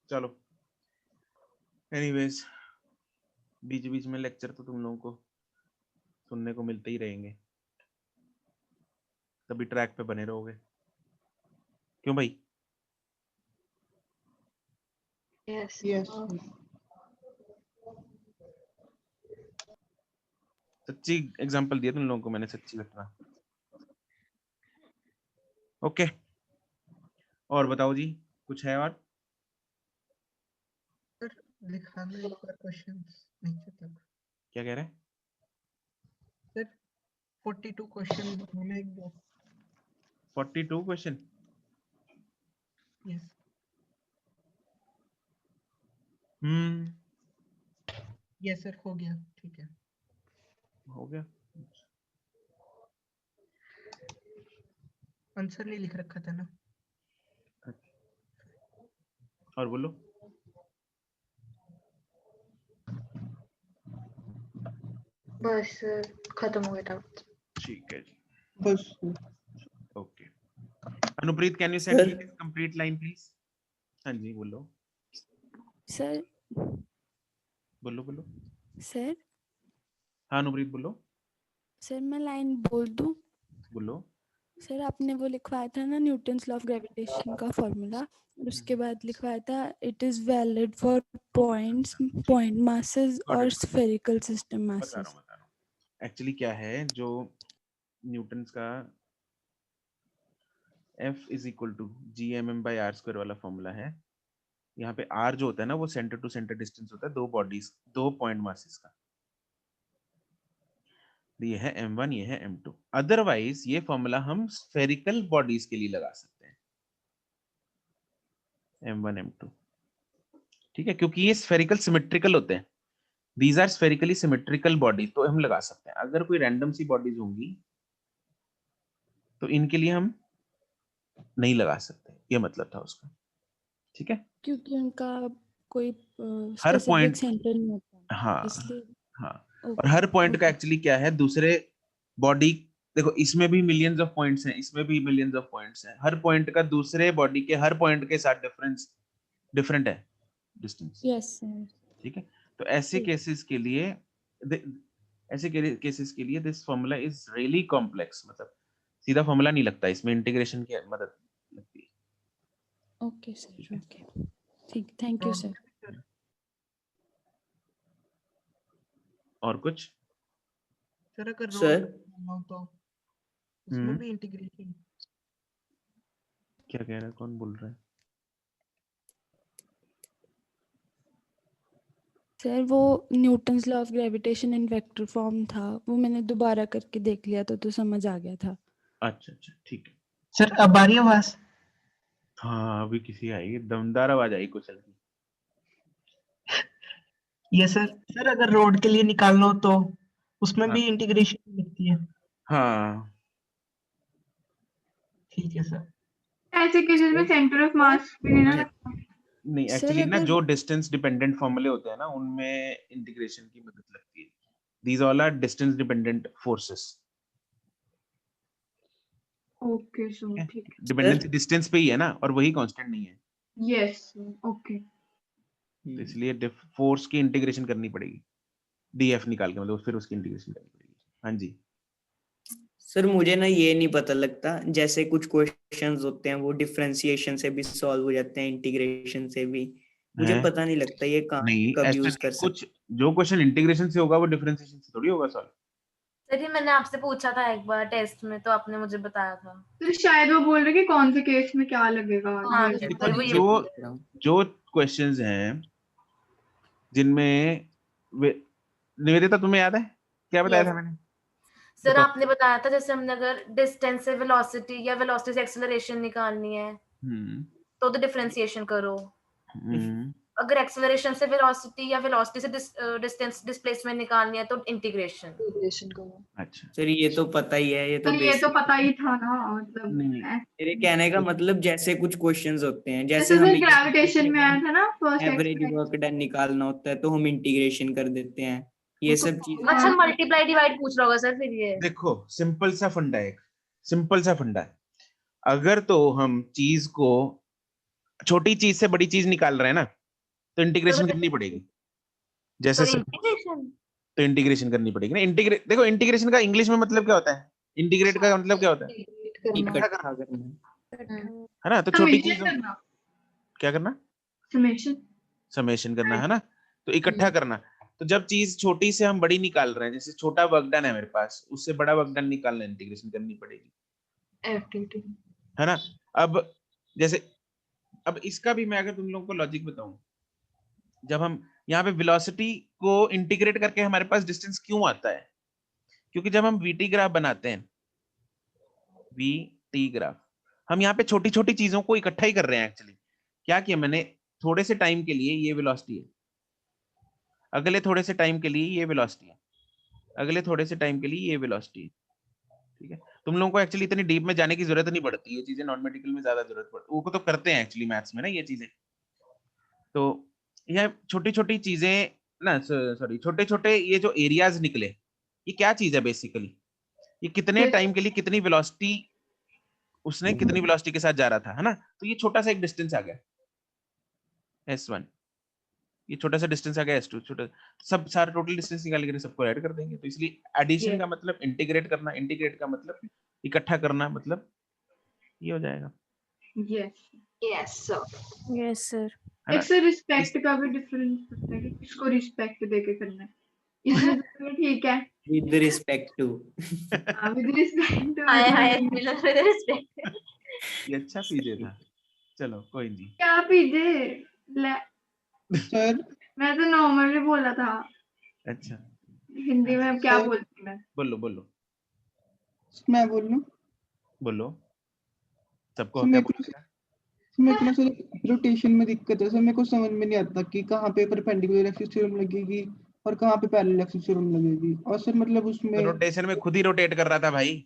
S1: चलो एनीवेज, बीच बीच में लेक्चर तो तुम लोगों को सुनने को मिलते ही रहेंगे, तभी ट्रैक पे बने रहोगे। क्यों भाई?
S5: Yes
S2: yes.
S1: सच्ची एग्जांपल दिया तुम लोगों को मैंने, सच्ची घटना। ओके, और बताओ जी, कुछ है और?
S11: सर दिखाना एक बार क्वेश्चंस नीचे तक।
S1: क्या कह रहे हैं?
S11: सर 42 क्वेश्चन हमें एक दो।
S1: 42 क्वेश्चन?
S11: यस। यस सर, हो गया, ठीक है।
S1: हो गया।
S11: आंसर नहीं लिख रखा था ना।
S1: और बोलो।
S5: बस खत्म हो गया था।
S1: ठीक है जी,
S2: बस
S1: okay. Anupreet, can you send me this complete line please? हाँ जी बोलो।
S9: सर
S1: बोलो बोलो।
S9: सर
S1: हाँ अनुप्रीत बोलो।
S9: सर मैं लाइन बोल दूं?
S1: बोलो।
S9: सर आपने वो लिखवाया था ना न्यूटन्स लॉ ऑफ ग्रेविटेशन का फॉर्मूला, उसके बाद लिखवाया था it is valid for points, point masses और स्फेरिकल सिस्टम
S1: बता
S9: मासेस।
S1: रहा हूँ। एक्चुअली क्या है, जो न्यूटन्स का F is equal to gmm/r² वाला फॉर्मूला है, यहाँ पे r जो होता है ना वो सेंटर टू सेंटर डिस्टेंस होता है दो बॉडीज, दो पॉइंट मासेस का। ये है m1, ये है m2। अदरवाइज ये फॉर्मूला हम स्फेरिकल बॉडीज के लिए लगा सकते हैं, m1 m2, ठीक है, क्योंकि ये स्फेरिकल सिमेट्रिकल होते हैं। These are spherically symmetrical body, तो हम लगा सकते हैं। अगर कोई रैंडम सी बॉडीज होंगी तो इनके लिए हम नहीं लगा सकते, ये मतलब था उसका, ठीक है।
S9: क्योंकि उनका कोई
S1: हर
S9: स्पेसिफिक
S1: पॉइंट,
S9: सेंटर नहीं होता,
S1: हाँ
S9: इसलिए।
S1: हाँ, और हर पॉइंट का एक्चुअली क्या है, दूसरे बॉडी, देखो इसमें भी मिलियंस ऑफ पॉइंट्स हैं, इसमें भी मिलियंस ऑफ पॉइंट्स हैं, हर पॉइंट का दूसरे बॉडी के हर पॉइंट के साथ डिफरेंस डिफरेंट है डिस्टेंस,
S9: यस सर।
S1: ठीक है। तो ऐसे केसेस के लिए, ऐसे केसेस के लिए this formula is really complex, मतलब सीधा फॉर्मूला नहीं लगता, इसमें इंटीग्रेशन की मदद लगती है।
S9: ओके सर, ओके, ठीक, थैंक यू सर।
S1: और कुछ?
S11: सर अगर
S6: सर
S11: रोड तो उसमें भी इंटीग्रेशन।
S1: क्या कह रहा है, कौन बोल रहा है?
S9: सर वो Newton's law of gravitation in vector form था, वो मैंने दोबारा करके देख लिया तो समझ आ गया था।
S1: अच्छा अच्छा, ठीक है।
S11: सर अब आ रही है आवाज?
S1: हाँ अभी किसी आई, दमदार आवाज आई कुशल की।
S11: ये सर अगर रोड के लिए निकालना हो तो उसमें
S1: हाँ
S11: भी इंटीग्रेशन लगती है।
S1: हाँ
S11: ठीक है सर।
S10: ऐसे केसेस में सेंटर ऑफ मास भी नहीं ना
S1: नहीं,
S10: लगता।
S1: नहीं
S9: सर
S1: एक्चुअली ना
S9: अगर
S1: जो डिस्टेंस डिपेंडेंट फॉर्मूले होते हैं ना उनमें इंटीग्रेशन की मदद लगती है. These all are distance dependent forces.
S10: Okay sir ठीक है.
S1: डिपेंडेंसी डिस्टेंस पे ही है ना, और वही कांस्टेंट नहीं है.
S10: Yes okay.
S1: तो इसलिए फोर्स की इंटीग्रेशन करनी पड़ेगी, डीएफ निकाल के, मतलब फिर उसकी इंटीग्रेशन करनी पड़ेगी. हाँ जी
S6: सर मुझे ना ये नहीं पता लगता, जैसे कुछ क्वेश्चंस होते हैं वो डिफरेंशिएशन से भी सॉल्व हो जाते हैं, इंटीग्रेशन से भी. मुझे
S1: है.
S6: पता नहीं लगता ये कहाँ
S1: नहीं
S6: कब
S1: ऐसा
S6: यूज
S1: नहीं,
S6: कर सकते.
S1: कुछ जो क्वेश्चन इंटीग्रेशन से होगा वो डिफरेंशिएशन से थोड़ी होगा सॉल्व.
S7: सर ये मैंने आपसे पूछा था एक बार टेस्ट में, तो आपने मुझे बताया था.
S10: तो शायद वो बोल रहे कि कौन से केस में क्या लगेगा.
S7: हाँ,
S10: ये
S7: सर वो ये
S1: जो जो क्वेश्चंस हैं जिनमें निवेदिता तुम्हें याद है क्या बताया था मैंने?
S7: सर आपने बताया था जैसे हमने अगर डिस्टेंस से वेलोसिटी या वेलोसिटी से एक्सेलरेशन निकालनी है तो डिफरेंशिएशन करो. अगर एक्सेलरेशन से वेलोसिटी या वेलोसिटी से डिस्टेंस डिस्प्लेसमेंट निकालनी है तो इंटीग्रेशन करो.
S1: अच्छा
S6: सर ये तो पता ही है, ये तो
S10: ये तो पता ही था ना. मतलब
S6: मेरे कहने का मतलब जैसे कुछ क्वेश्चंस होते हैं, जैसे
S10: जैसे
S6: हमें
S10: ग्रेविटेशन में आया था ना फर्स्ट
S6: एवरेज वर्क डन निकालना होता है तो हम इंटीग्रेशन कर देते हैं, ये सब चीजें.
S7: अच्छा मल्टीप्लाई डिवाइड पूछ रहा होगा सर फिर ये.
S1: देखो सिंपल सा फंडा है, सिंपल सा फंडा है. अगर तो हम चीज को छोटी चीज से बड़ी चीज निकाल रहे हैं ना तो इंटीग्रेशन करनी पड़ेगी. जैसे तो इंटीग्रेशन करनी पड़ेगी ना. देखो इंटीग्रेशन का इंग्लिश में मतलब क्या होता है? इंटीग्रेट का मतलब क्या होता है? इकट्ठा करना, है ना. तो छोटी चीज क्या करना? समेशन करना, है ना. तो इकट्ठा करना. तो जब चीज छोटी से हम बड़ी निकाल रहे हैं, जैसे छोटा वर्क डन है मेरे पास, उससे बड़ा वर्क डन निकालना, इंटीग्रेशन करनी पड़ेगी, है ना. अब जैसे अब इसका भी मैं अगर तुम लोगों को लॉजिक बताऊं, जब हम यहाँ पे वेलोसिटी को इंटीग्रेट करके हमारे पास डिस्टेंस क्यों आता है? क्योंकि जब हम वीटी ग्राफ बनाते हैं, वीटी ग्राफ, हम यहाँ पे छोटी छोटी चीजों को इकट्ठा ही कर रहे हैं. एक्चुअली क्या किया मैंने, थोड़े से टाइम के लिए ये वेलोसिटी है, अगले थोड़े से टाइम के लिए ये वेलोसिटी है, अगले थोड़े से टाइम के लिए ये वेलोसिटी है. ठीक है. तुम लोगों को एक्चुअली इतनी डीप में जाने की जरूरत नहीं पड़ती, ये चीजें नॉन मेडिकल में ज्यादा जरूरत पड़ती है, वो तो करते हैं एक्चुअली मैथ्स में ना ये चीजें. तो यह छोटी छोटी चीजें ना, सॉरी छोटे छोटे ये जो एरियाज निकले, ये क्या चीज है बेसिकली? ये कितने टाइम के लिए कितनी वेलोसिटी, उसने कितनी वेलोसिटी के साथ जा रहा था, है ना. तो ये छोटा सा एक डिस्टेंस आ गया S1, ये छोटा सा डिस्टेंस आ गया S2, छोटा सब सारा टोटल डिस्टेंस निकाल के सबको ऐड कर देंगे. तो इसलिए एडिशन का मतलब इंटीग्रेट करना, इंटीग्रेट का मतलब इकट्ठा करना, मतलब ये हो जाएगा.
S10: Yes
S9: sir.
S10: एक सर रिस्पेक्ट का भी डिफरेंस होता है कि किसको रिस्पेक्ट देके करना है. इसमें तो ठीक है
S6: with respect to.
S10: With respect.
S7: Hi Milan with respect.
S1: ये अच्छा पीजे था. चलो कोई नहीं.
S10: क्या पीजे
S2: सर
S10: मैं तो नॉर्मली बोला था.
S1: अच्छा
S10: हिंदी में क्या बोलती मैं.
S1: बोलो बोलो
S2: मैं बोलूं.
S1: बोलो सबको क्या बोलना.
S2: मेरे को ना सर रोटेशन में दिक्कत है सर. मेरे को समझ में नहीं आता कि कहाँ पे परपेंडिकुलर एक्सिस थ्योरम लगेगी और कहाँ पे पैरेलल एक्सिस थ्योरम लगेगी. और सर मतलब उसमें
S1: रोटेशन में खुद ही रोटेट कर रहा था भाई.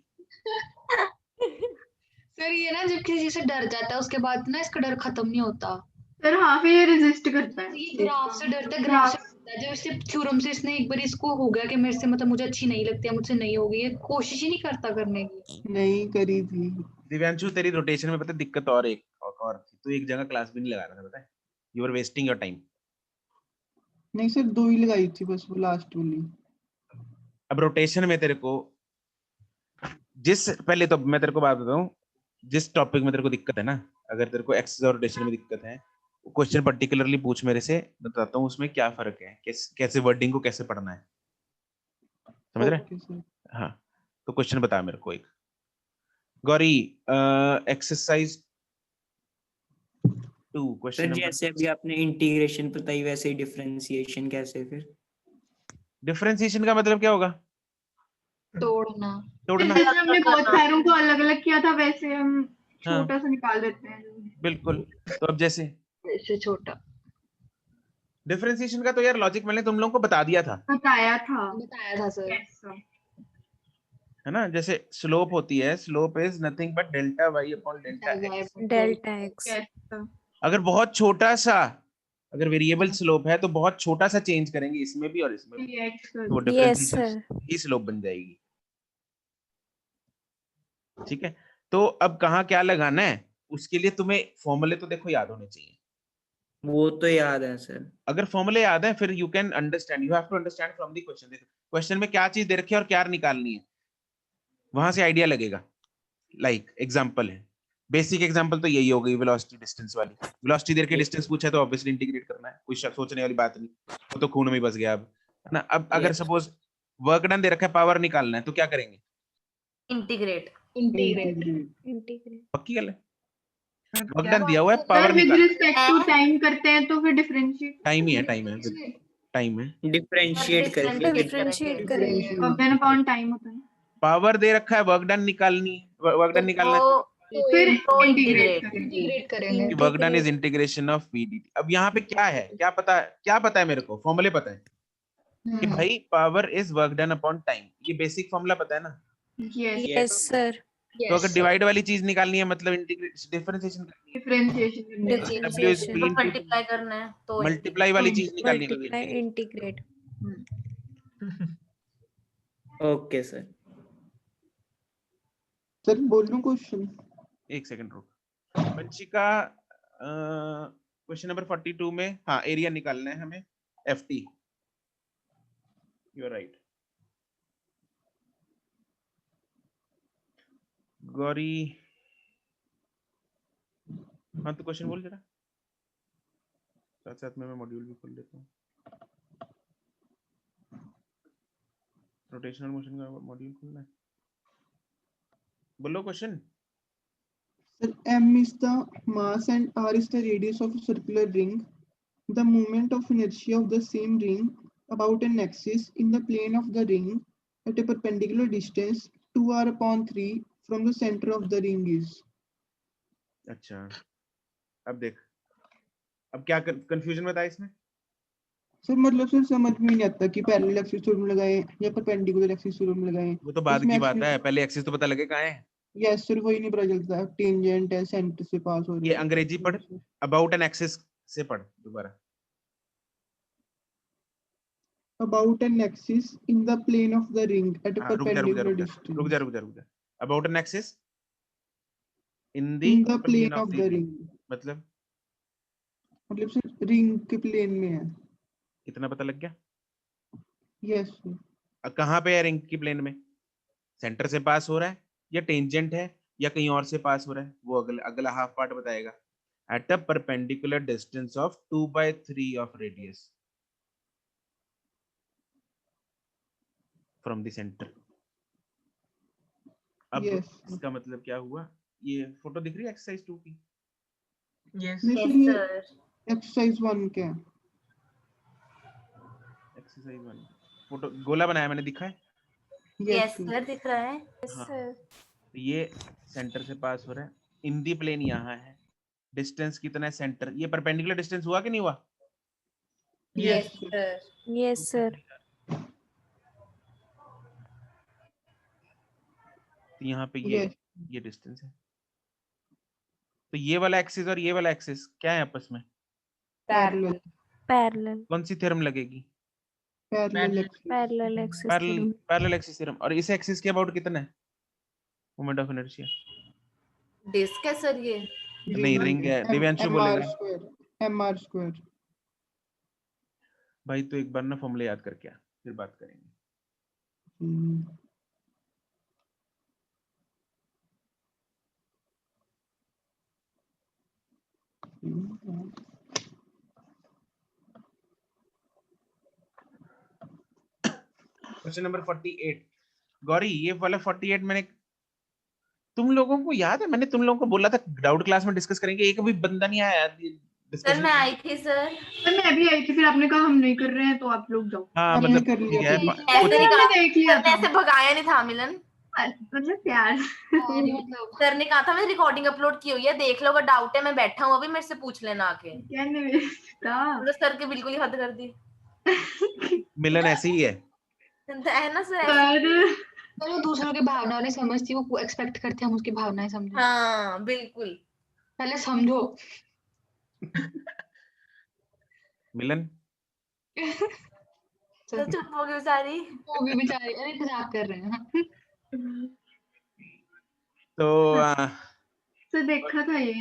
S5: सर ये ना जब किसी चीज से डर जाता है उसके बाद ना इसका डर खत्म नहीं होता.
S10: सर हाँ फिर ये रेजिस्ट करता है.
S5: ये ग्राफ से डरता है, ग्राफ से डरता है. जब इससे थ्योरम से इसने एक बार इसको हो गया कि मेरे से मतलब मुझे अच्छी नहीं लगती है, मुझसे नहीं होगी, ये कोशिश ही नहीं करता करने की.
S2: नहीं करी थी.
S1: दिव्यांशु तेरी रोटेशन में पता दिक्कत और एक और थी, तो एक जगह क्लास भी नहीं लगा रहा था, पता है. You are wasting your time.
S2: नहीं सर 2 ही लगाई थी बस, वो लास्ट वाली.
S1: अब रोटेशन में तेरे को पहले तो मैं तेरे को बात बताऊं, जिस टॉपिक में तेरे को दिक्कत है ना, अगर तेरे को एक्सिस और रोटेशन में दिक्कत है, क्वेश्चन पर्टिकुलरली पूछ मेरे से, बताता हूँ उसमें क्या फर्क है, कैसे वर्डिंग को कैसे पढ़ना है, समझ रहे. हाँ तो क्वेश्चन बता मेरे को एक. Gauri exercise 2 question.
S6: जैसे अभी आपने इंटीग्रेशन बताई वैसे ही डिफरेंशिएशन कैसे? फिर
S1: डिफरेंशिएशन का मतलब क्या होगा?
S5: तोड़ना.
S10: जैसे हमने बहुत सारों को अलग अलग किया था वैसे हम छोटा सा निकाल देते हैं.
S1: बिल्कुल. तो अब जैसे
S5: छोटा
S1: डिफरेंशिएशन का तो यार लॉजिक मैंने तुम लोगों को बताया था
S5: सर.
S1: है ना. जैसे स्लोप होती है, slope is nothing but delta y upon delta x.
S9: Delta x.
S1: अगर बहुत छोटा सा, अगर वेरिएबल स्लोप है तो बहुत छोटा सा चेंज करेंगे इसमें भी और इसमें भी, तो डिफरेंशिएशन ही स्लोप बन जाएगी। ठीक है, तो अब कहाँ क्या लगाना है उसके लिए तुम्हें फॉर्मूले तो देखो याद होने चाहिए।
S6: वो तो याद है सर।
S1: अगर फॉर्मूले याद है फिर you can understand, you have to understand from the question. देखो क्वेश्चन में क्या चीज दे रखी है और क्या निकालनी है, वहां से आइडिया लगेगा। लाइक एग्जांपल है, बेसिक एग्जांपल तो यही हो गई वेलोसिटी डिस्टेंस वाली। वेलोसिटी देर के डिस्टेंस पूछा है तो ऑब्वियसली इंटीग्रेट करना है, कोई सोचने वाली बात नहीं, वो तो खून में बस गया अब, है ना। अब अगर सपोज वर्क डन दे रखा है, पावर निकालना है, तो क्या करेंगे?
S7: इंटीग्रेट।
S1: पक्की गल है, वर्क डन दिया हुआ है, पावर
S10: विद
S1: निकालना
S10: रिस्पेक्ट टू टाइम करते हैं तो फिर डिफरेंशिएट
S1: टाइम ही है, टाइम है, टाइम है,
S6: डिफरेंशिएट करके
S9: करेंगे।
S10: वर्क डन अपॉन टाइम होता है।
S1: पावर दे रखा है, वर्क डन निकालनी, वर्क डन निकालना है,
S10: फिर
S7: इंटीग्रेट
S5: करेंगे।
S1: Work done is integration of VDT। अब यहाँ पे क्या है, क्या पता है मेरे को, फॉर्मूले पता है कि भाई power is work done upon time, ये बेसिक फॉर्मूला पता है ना।
S9: Yes sir.
S1: तो अगर डिवाइड वाली चीज निकालनी है मतलब differentiation W is P into
S7: multiply करना है तो
S1: मल्टीप्लाई वाली चीज निकालनी है
S9: multiply integrate.
S6: Okay sir.
S2: Sir बोल लूं क्वेश्चन?
S1: एक सेकंड रुक। वंशिका, क्वेश्चन नंबर 42 में हाँ एरिया निकालना है हमें, FT। You are right. Gauri, हाँ तो क्वेश्चन बोल जरा, साथ साथ में मैं मॉड्यूल भी खोल लेता हूँ। रोटेशनल मोशन का मॉड्यूल खोलना है, बोलो question.
S2: Sir, m is the mass and r is the radius of a circular ring. The moment of inertia of the same ring about an axis in the plane of the ring at a perpendicular distance 2r/3 from the center of the ring is.
S1: अच्छा, अब देख, अब क्या कंफ्यूजन बता इसमें?
S2: सर मतलब सर समझ में नहीं आता कि पैरेलल एक्सिस थ्योरम लगाएं या परपेंडिकुलर एक्सिस थ्योरम लगाएं।
S1: वो तो बाद की बात है, पहले एक्सिस तो पता लगे कहाँ है।
S2: यस सर, वही नहीं पता चलता, टेंजेंट है, सेंटर से पास हो रही
S1: ये
S2: है।
S1: अंग्रेजी पढ़, अबाउट एन एक्सिस से पढ़ दोबारा।
S2: About an axis in the plane of the ring at a perpendicular distance.
S1: रुक जा। About an axis in
S2: the plane of the ring.
S1: मतलब
S2: सर रिंग के प्लेन में है।
S1: इतना पता लग गया?
S2: Yes sir.
S1: कहाँ पे है रिंग की प्लेन में? सेंटर से पास हो रहा है या टेंजेंट है या कहीं और से पास हो रहा है, वो अगला हाफ पार्ट बताएगा। At a perpendicular distance of 2/3 of radius from the centre. अब इसका मतलब क्या हुआ? ये फोटो दिख रही है एक्सरसाइज 2 की?
S11: Yes
S2: sir. एक्सरसाइज 1 क्या?
S1: एक्सरसाइज 1 फोटो गोला बनाया मैंने, दिखा है?
S7: यस सर, दिख रहा है।
S1: हाँ। ये सेंटर से पास हो रहा है, इन दी प्लेन यहाँ है, डिस्टेंस कितना है सेंटर, ये परपेंडिकुलर डिस्टेंस हुआ कि नहीं हुआ?
S7: Yes sir.
S9: Yes sir.
S1: तो यहाँ पे ये डिस्टेंस है, तो ये वाला एक्सिस और ये वाला एक्सिस क्या है आपस में?
S2: पैरेलल।
S9: पैरेलल।
S1: कौन सी थ्योरम लगेगी?
S2: Parallel
S1: axis theorem. और इस एक्सिस के अबाउट कितना है मोमेंट ऑफ इनर्शिया?
S7: डिस्क है सर ये?
S1: नहीं, रिंग है। दिव्यांशु बोलेगा
S2: mr²।
S1: भाई तो एक बार ना फॉर्मूला याद करके आ, फिर बात करेंगे। Question number 48। गौरी, ये वाला 48 मैंने तुम लोगों को याद है, मैंने तुम लोगों को बोला था डाउट क्लास में डिस्कस करेंगे, एक भी बंदा नहीं आया
S7: सर। मैं आई थी सर।
S10: मैं भी आई थी, फिर आपने कहा हम नहीं कर रहे हैं तो आप लोग जाओ।
S1: हाँ मतलब ठीक है,
S7: ऐसे भगाया नहीं था मिलन,
S10: मतलब प्यार।
S7: सर ने कहा था मैं रिकॉर्डिंग अपलोड की हुई है, देख लो, अगर डाउट है मैं बैठा हूँ अभी, मेरे से पूछ लेना आके। तो सर के बिल्कुल ही हद कर दी।
S1: मिलन ऐसे ही है
S7: ना सर।
S5: वो दूसरों की भावनाएं नहीं समझती, वो एक्सपेक्ट करते हैं हम उसकी भावनाएं समझें।
S7: हाँ बिल्कुल,
S5: पहले समझो।
S1: मिलन
S7: तो चुप हो गई बेचारी।
S5: वो भी बेचारी, अरे मजाक कर रहे हैं।
S1: तो
S10: तो देखा था ये।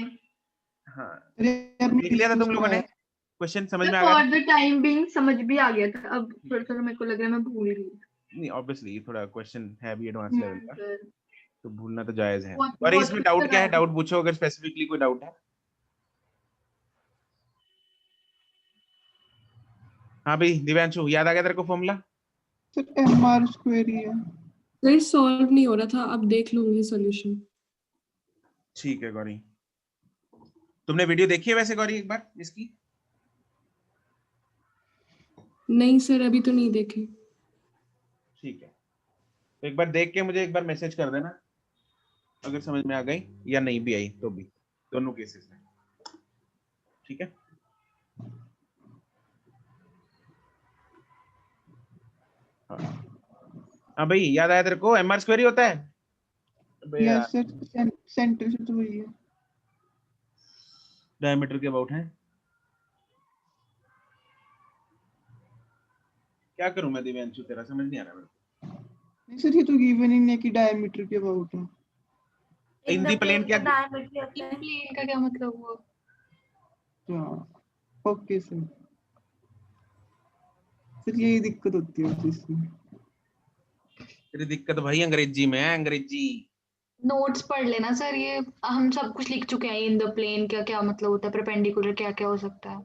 S1: हाँ
S2: अरे
S1: देख लिया था तुम लोगों ने, क्वेश्चन समझ में आ
S10: फॉर
S1: गया?
S10: द टाइम बीइंग समझ भी आ गया था, अब थोड़ा थोड़ा मेरे को लग रहा है मैं भूल रही हूँ।
S1: नहीं ऑब्वियसली थोड़ा क्वेश्चन है भी एडवांस लेवल का,
S10: सर
S1: तो भूलना तो जायज है।
S10: बहुत
S1: और
S10: बहुत
S1: इसमें
S10: कुछ
S1: डाउट क्या है?
S10: कराया।
S1: डाउट पूछो अगर स्पेसिफिकली कोई डाउट है। हाँ भाई दिव्यांशु, याद आ गया तेरे को फॉर्मूला?
S2: सर एमआर स्क्वायर ही है।
S12: सर सॉल्व नहीं हो रहा था, अब देख लूंगी सॉल्यूशन।
S1: ठीक है गौरी, तुमने वीडियो देखी है वैसे गौरी एक बार इसकी?
S12: नहीं सर अभी तो नहीं देखे।
S1: ठीक है, तो एक बार देख के मुझे एक बार मैसेज कर देना अगर समझ में आ गई या नहीं भी आई तो भी, दोनों केसेस में। ठीक है, हाँ भाई याद आया तेरे को? एमआर स्क्वायर ही होता है।
S2: यस सर, सेंटर से तो वही है।
S1: डायमीटर के अबाउट है। क्या करूं मैं दिव्यांशु, तेरा समझ नहीं आ रहा मेरे को।
S2: सर ये तो गिवन ही है कि डायमीटर के अबाउट है।
S1: इन दी प्लेन क्या?
S5: प्लेन का क्या मतलब हुआ?
S2: ओके सर, सर यही दिक्कत होती है इसमें।
S1: तेरी दिक्कत भाई अंग्रेजी में है, अंग्रेजी।
S5: नोट्स पढ़ लेना सर, ये हम सब कुछ लिख चुके हैं। इन द प्लेन का क्या मतलब होता है, परपेंडिकुलर क्या क्या हो सकता है।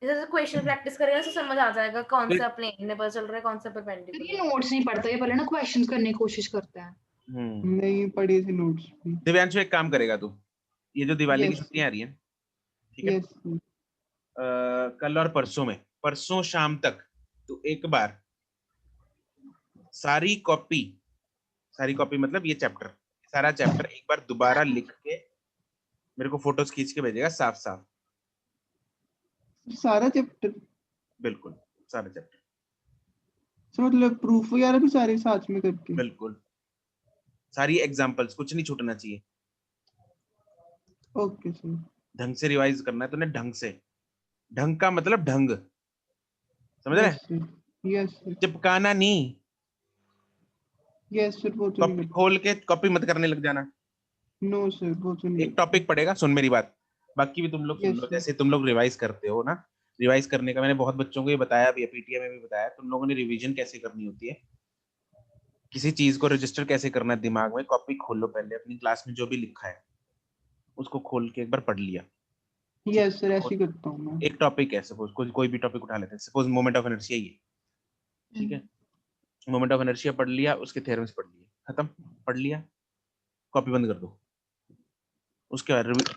S7: जैसे क्वेश्चन प्रैक्टिस करेगा तो समझ आ जाएगा कौन सा प्लेन में पता चल रहा है, कौन सा परपेंडिकुलर।
S5: ये नोट्स नहीं पढ़ता, ये पहले ना क्वेश्चंस करने की कोशिश करता है।
S2: नहीं पढ़े थे नोट्स भी।
S1: दिव्यांशु एक काम करेगा तू, ये जो दिवाली की छुट्टियां आ रही हैं, ठीक है, कल और परसों शाम तक तो एक बार सारी कॉपी मतलब ये चैप्टर, सारा चैप्टर एक बार दोबारा लिख के मेरे को फोटोज खींच के भेजेगा साफ साफ।
S2: सारा चैप्टर?
S1: बिल्कुल सारा चैप्टर,
S2: मतलब प्रूफ वगैरह भी सारे साथ में करके?
S1: बिल्कुल सारी एग्जांपल्स, कुछ नहीं छूटना चाहिए।
S2: Okay sir.
S1: ढंग से रिवाइज करना है तूने, ढंग से। ढंग का मतलब ढंग, समझ रहे?
S2: Yes sir.
S1: चिपकाना नहीं।
S2: यस सर, वो तो
S1: कॉपी खोल के कॉपी मत करने लग जाना।
S2: नो सर, वो तो नहीं।
S1: एक टॉपिक पढ़ेगा, सुन मेरी बात, बाकी भी तुम लोग सुन लो। जैसे तुम लोग रिवाइज करते हो ना, रिवाइज करने का मैंने बहुत बच्चों को ये बताया भी है, पीटीए में भी बताया, तुम लोगों ने रिवीजन कैसे करनी होती है, किसी चीज को रजिस्टर कैसे करना है दिमाग में। कॉपी खोल लो पहले, अपनी क्लास में जो भी लिखा है उसको खोल के एक बार पढ़ लिया।
S2: यस सर, ऐसे करता हूँ मैं।
S1: एक टॉपिक है, सपोज कोई भी टॉपिक उठा लेते हैं, सपोज मोमेंट ऑफ इनर्शिया ही है, ठीक है, मोमेंट ऑफ इनर्शिया पढ़ लिया, उसके थ्योरम्स पढ़ लिए, खत्म, पढ़ लिया, कॉपी बंद कर दो। उसके बाद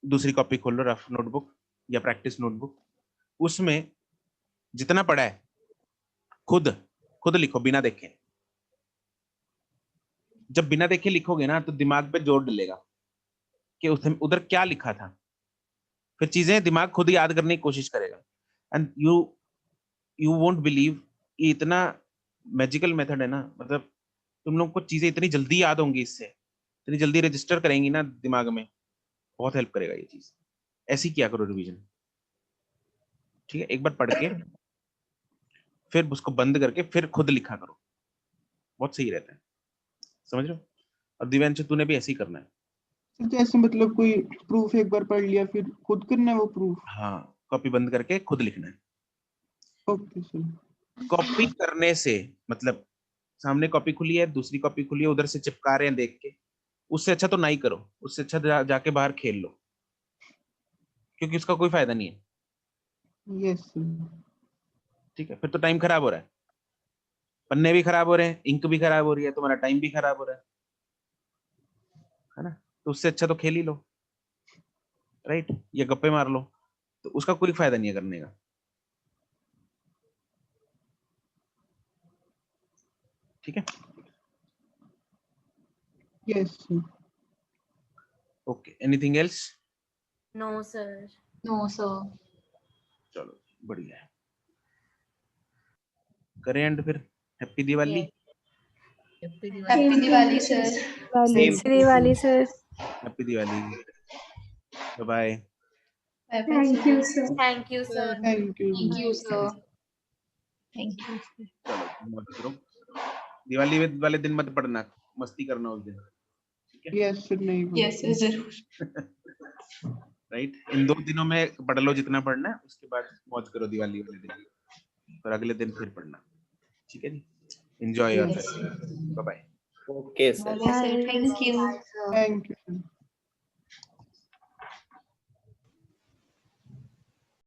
S1: दूसरी कॉपी खोल लो, रफ नोटबुक या प्रैक्टिस नोटबुक, उसमें जितना पढ़ा है खुद लिखो बिना देखे। जब बिना देखे लिखोगे ना तो दिमाग पे जोर डलेगा कि उधर क्या लिखा था, फिर चीजें दिमाग खुद याद करने की कोशिश करेगा। एंड यू वोंट बिलीव, ये इतना मैजिकल मेथड है ना, मतलब तुम लोग को चीजें इतनी जल्दी याद होंगी, इससे इतनी जल्दी रजिस्टर करेंगी ना दिमाग में, बहुत हेल्प करेगा ये चीज। ऐसी किया करो रिवीजन, ठीक है, एक बार पढ़ के फिर उसको बंद करके फिर खुद लिखा करो, बहुत सही रहता है, समझ रहे हो? और दिव्यांशु तूने भी ऐसे ही करना है।
S2: जैसे मतलब कोई प्रूफ एक बार पढ़ लिया फिर खुद करना है वो प्रूफ?
S1: हाँ, कॉपी बंद करके खुद लिखना है।
S2: Okay sir.
S1: कॉपी करने से मतलब सामने कॉपी खुली है, दूसरी कॉपी खुली है, उधर से चिपका रहे हैं देख के, उससे अच्छा तो ना ही करो, उससे अच्छा जाके बाहर खेल लो, क्योंकि उसका कोई फायदा नहीं है।
S2: Yes sir.
S1: ठीक है, फिर तो टाइम खराब हो रहा है, पन्ने भी खराब हो रहे हैं, इंक भी खराब हो रही है, तुम्हारा टाइम भी खराब हो रहा है ना? तो उससे अच्छा तो खेल ही लो, राइट, या गप्पे मार लो, तो उसका कोई फायदा नहीं है करने का। ठीक है,
S2: yes sir.
S1: Okay, anything else?
S7: No sir.
S5: No sir.
S1: चलो बढ़िया है, करें एंड फिर। Happy Diwali.
S5: Happy Diwali sir.
S1: Same
S3: Diwali sir.
S1: Happy Diwali. Bye bye.
S10: Thank you, sir.
S7: Thank you, sir.
S2: Thank you.
S5: Thank you, sir.
S7: Thank you.
S1: चलो मत करो, दिवाली वाले दिन मत पढ़ना, मस्ती करना उस दिन, ठीक है?
S2: यस सर, नहीं
S10: Yes, sir, जरूर।
S1: राइट, इन 2 दिनों में पढ़ लो जितना पढ़ना है, उसके बाद मौज करो दिवाली वाले दिन, और अगले दिन फिर पढ़ना, ठीक है जी? Enjoy your festival, bye bye.
S6: Okay sir.
S10: Bye, sir. Thank you.
S2: Thank you.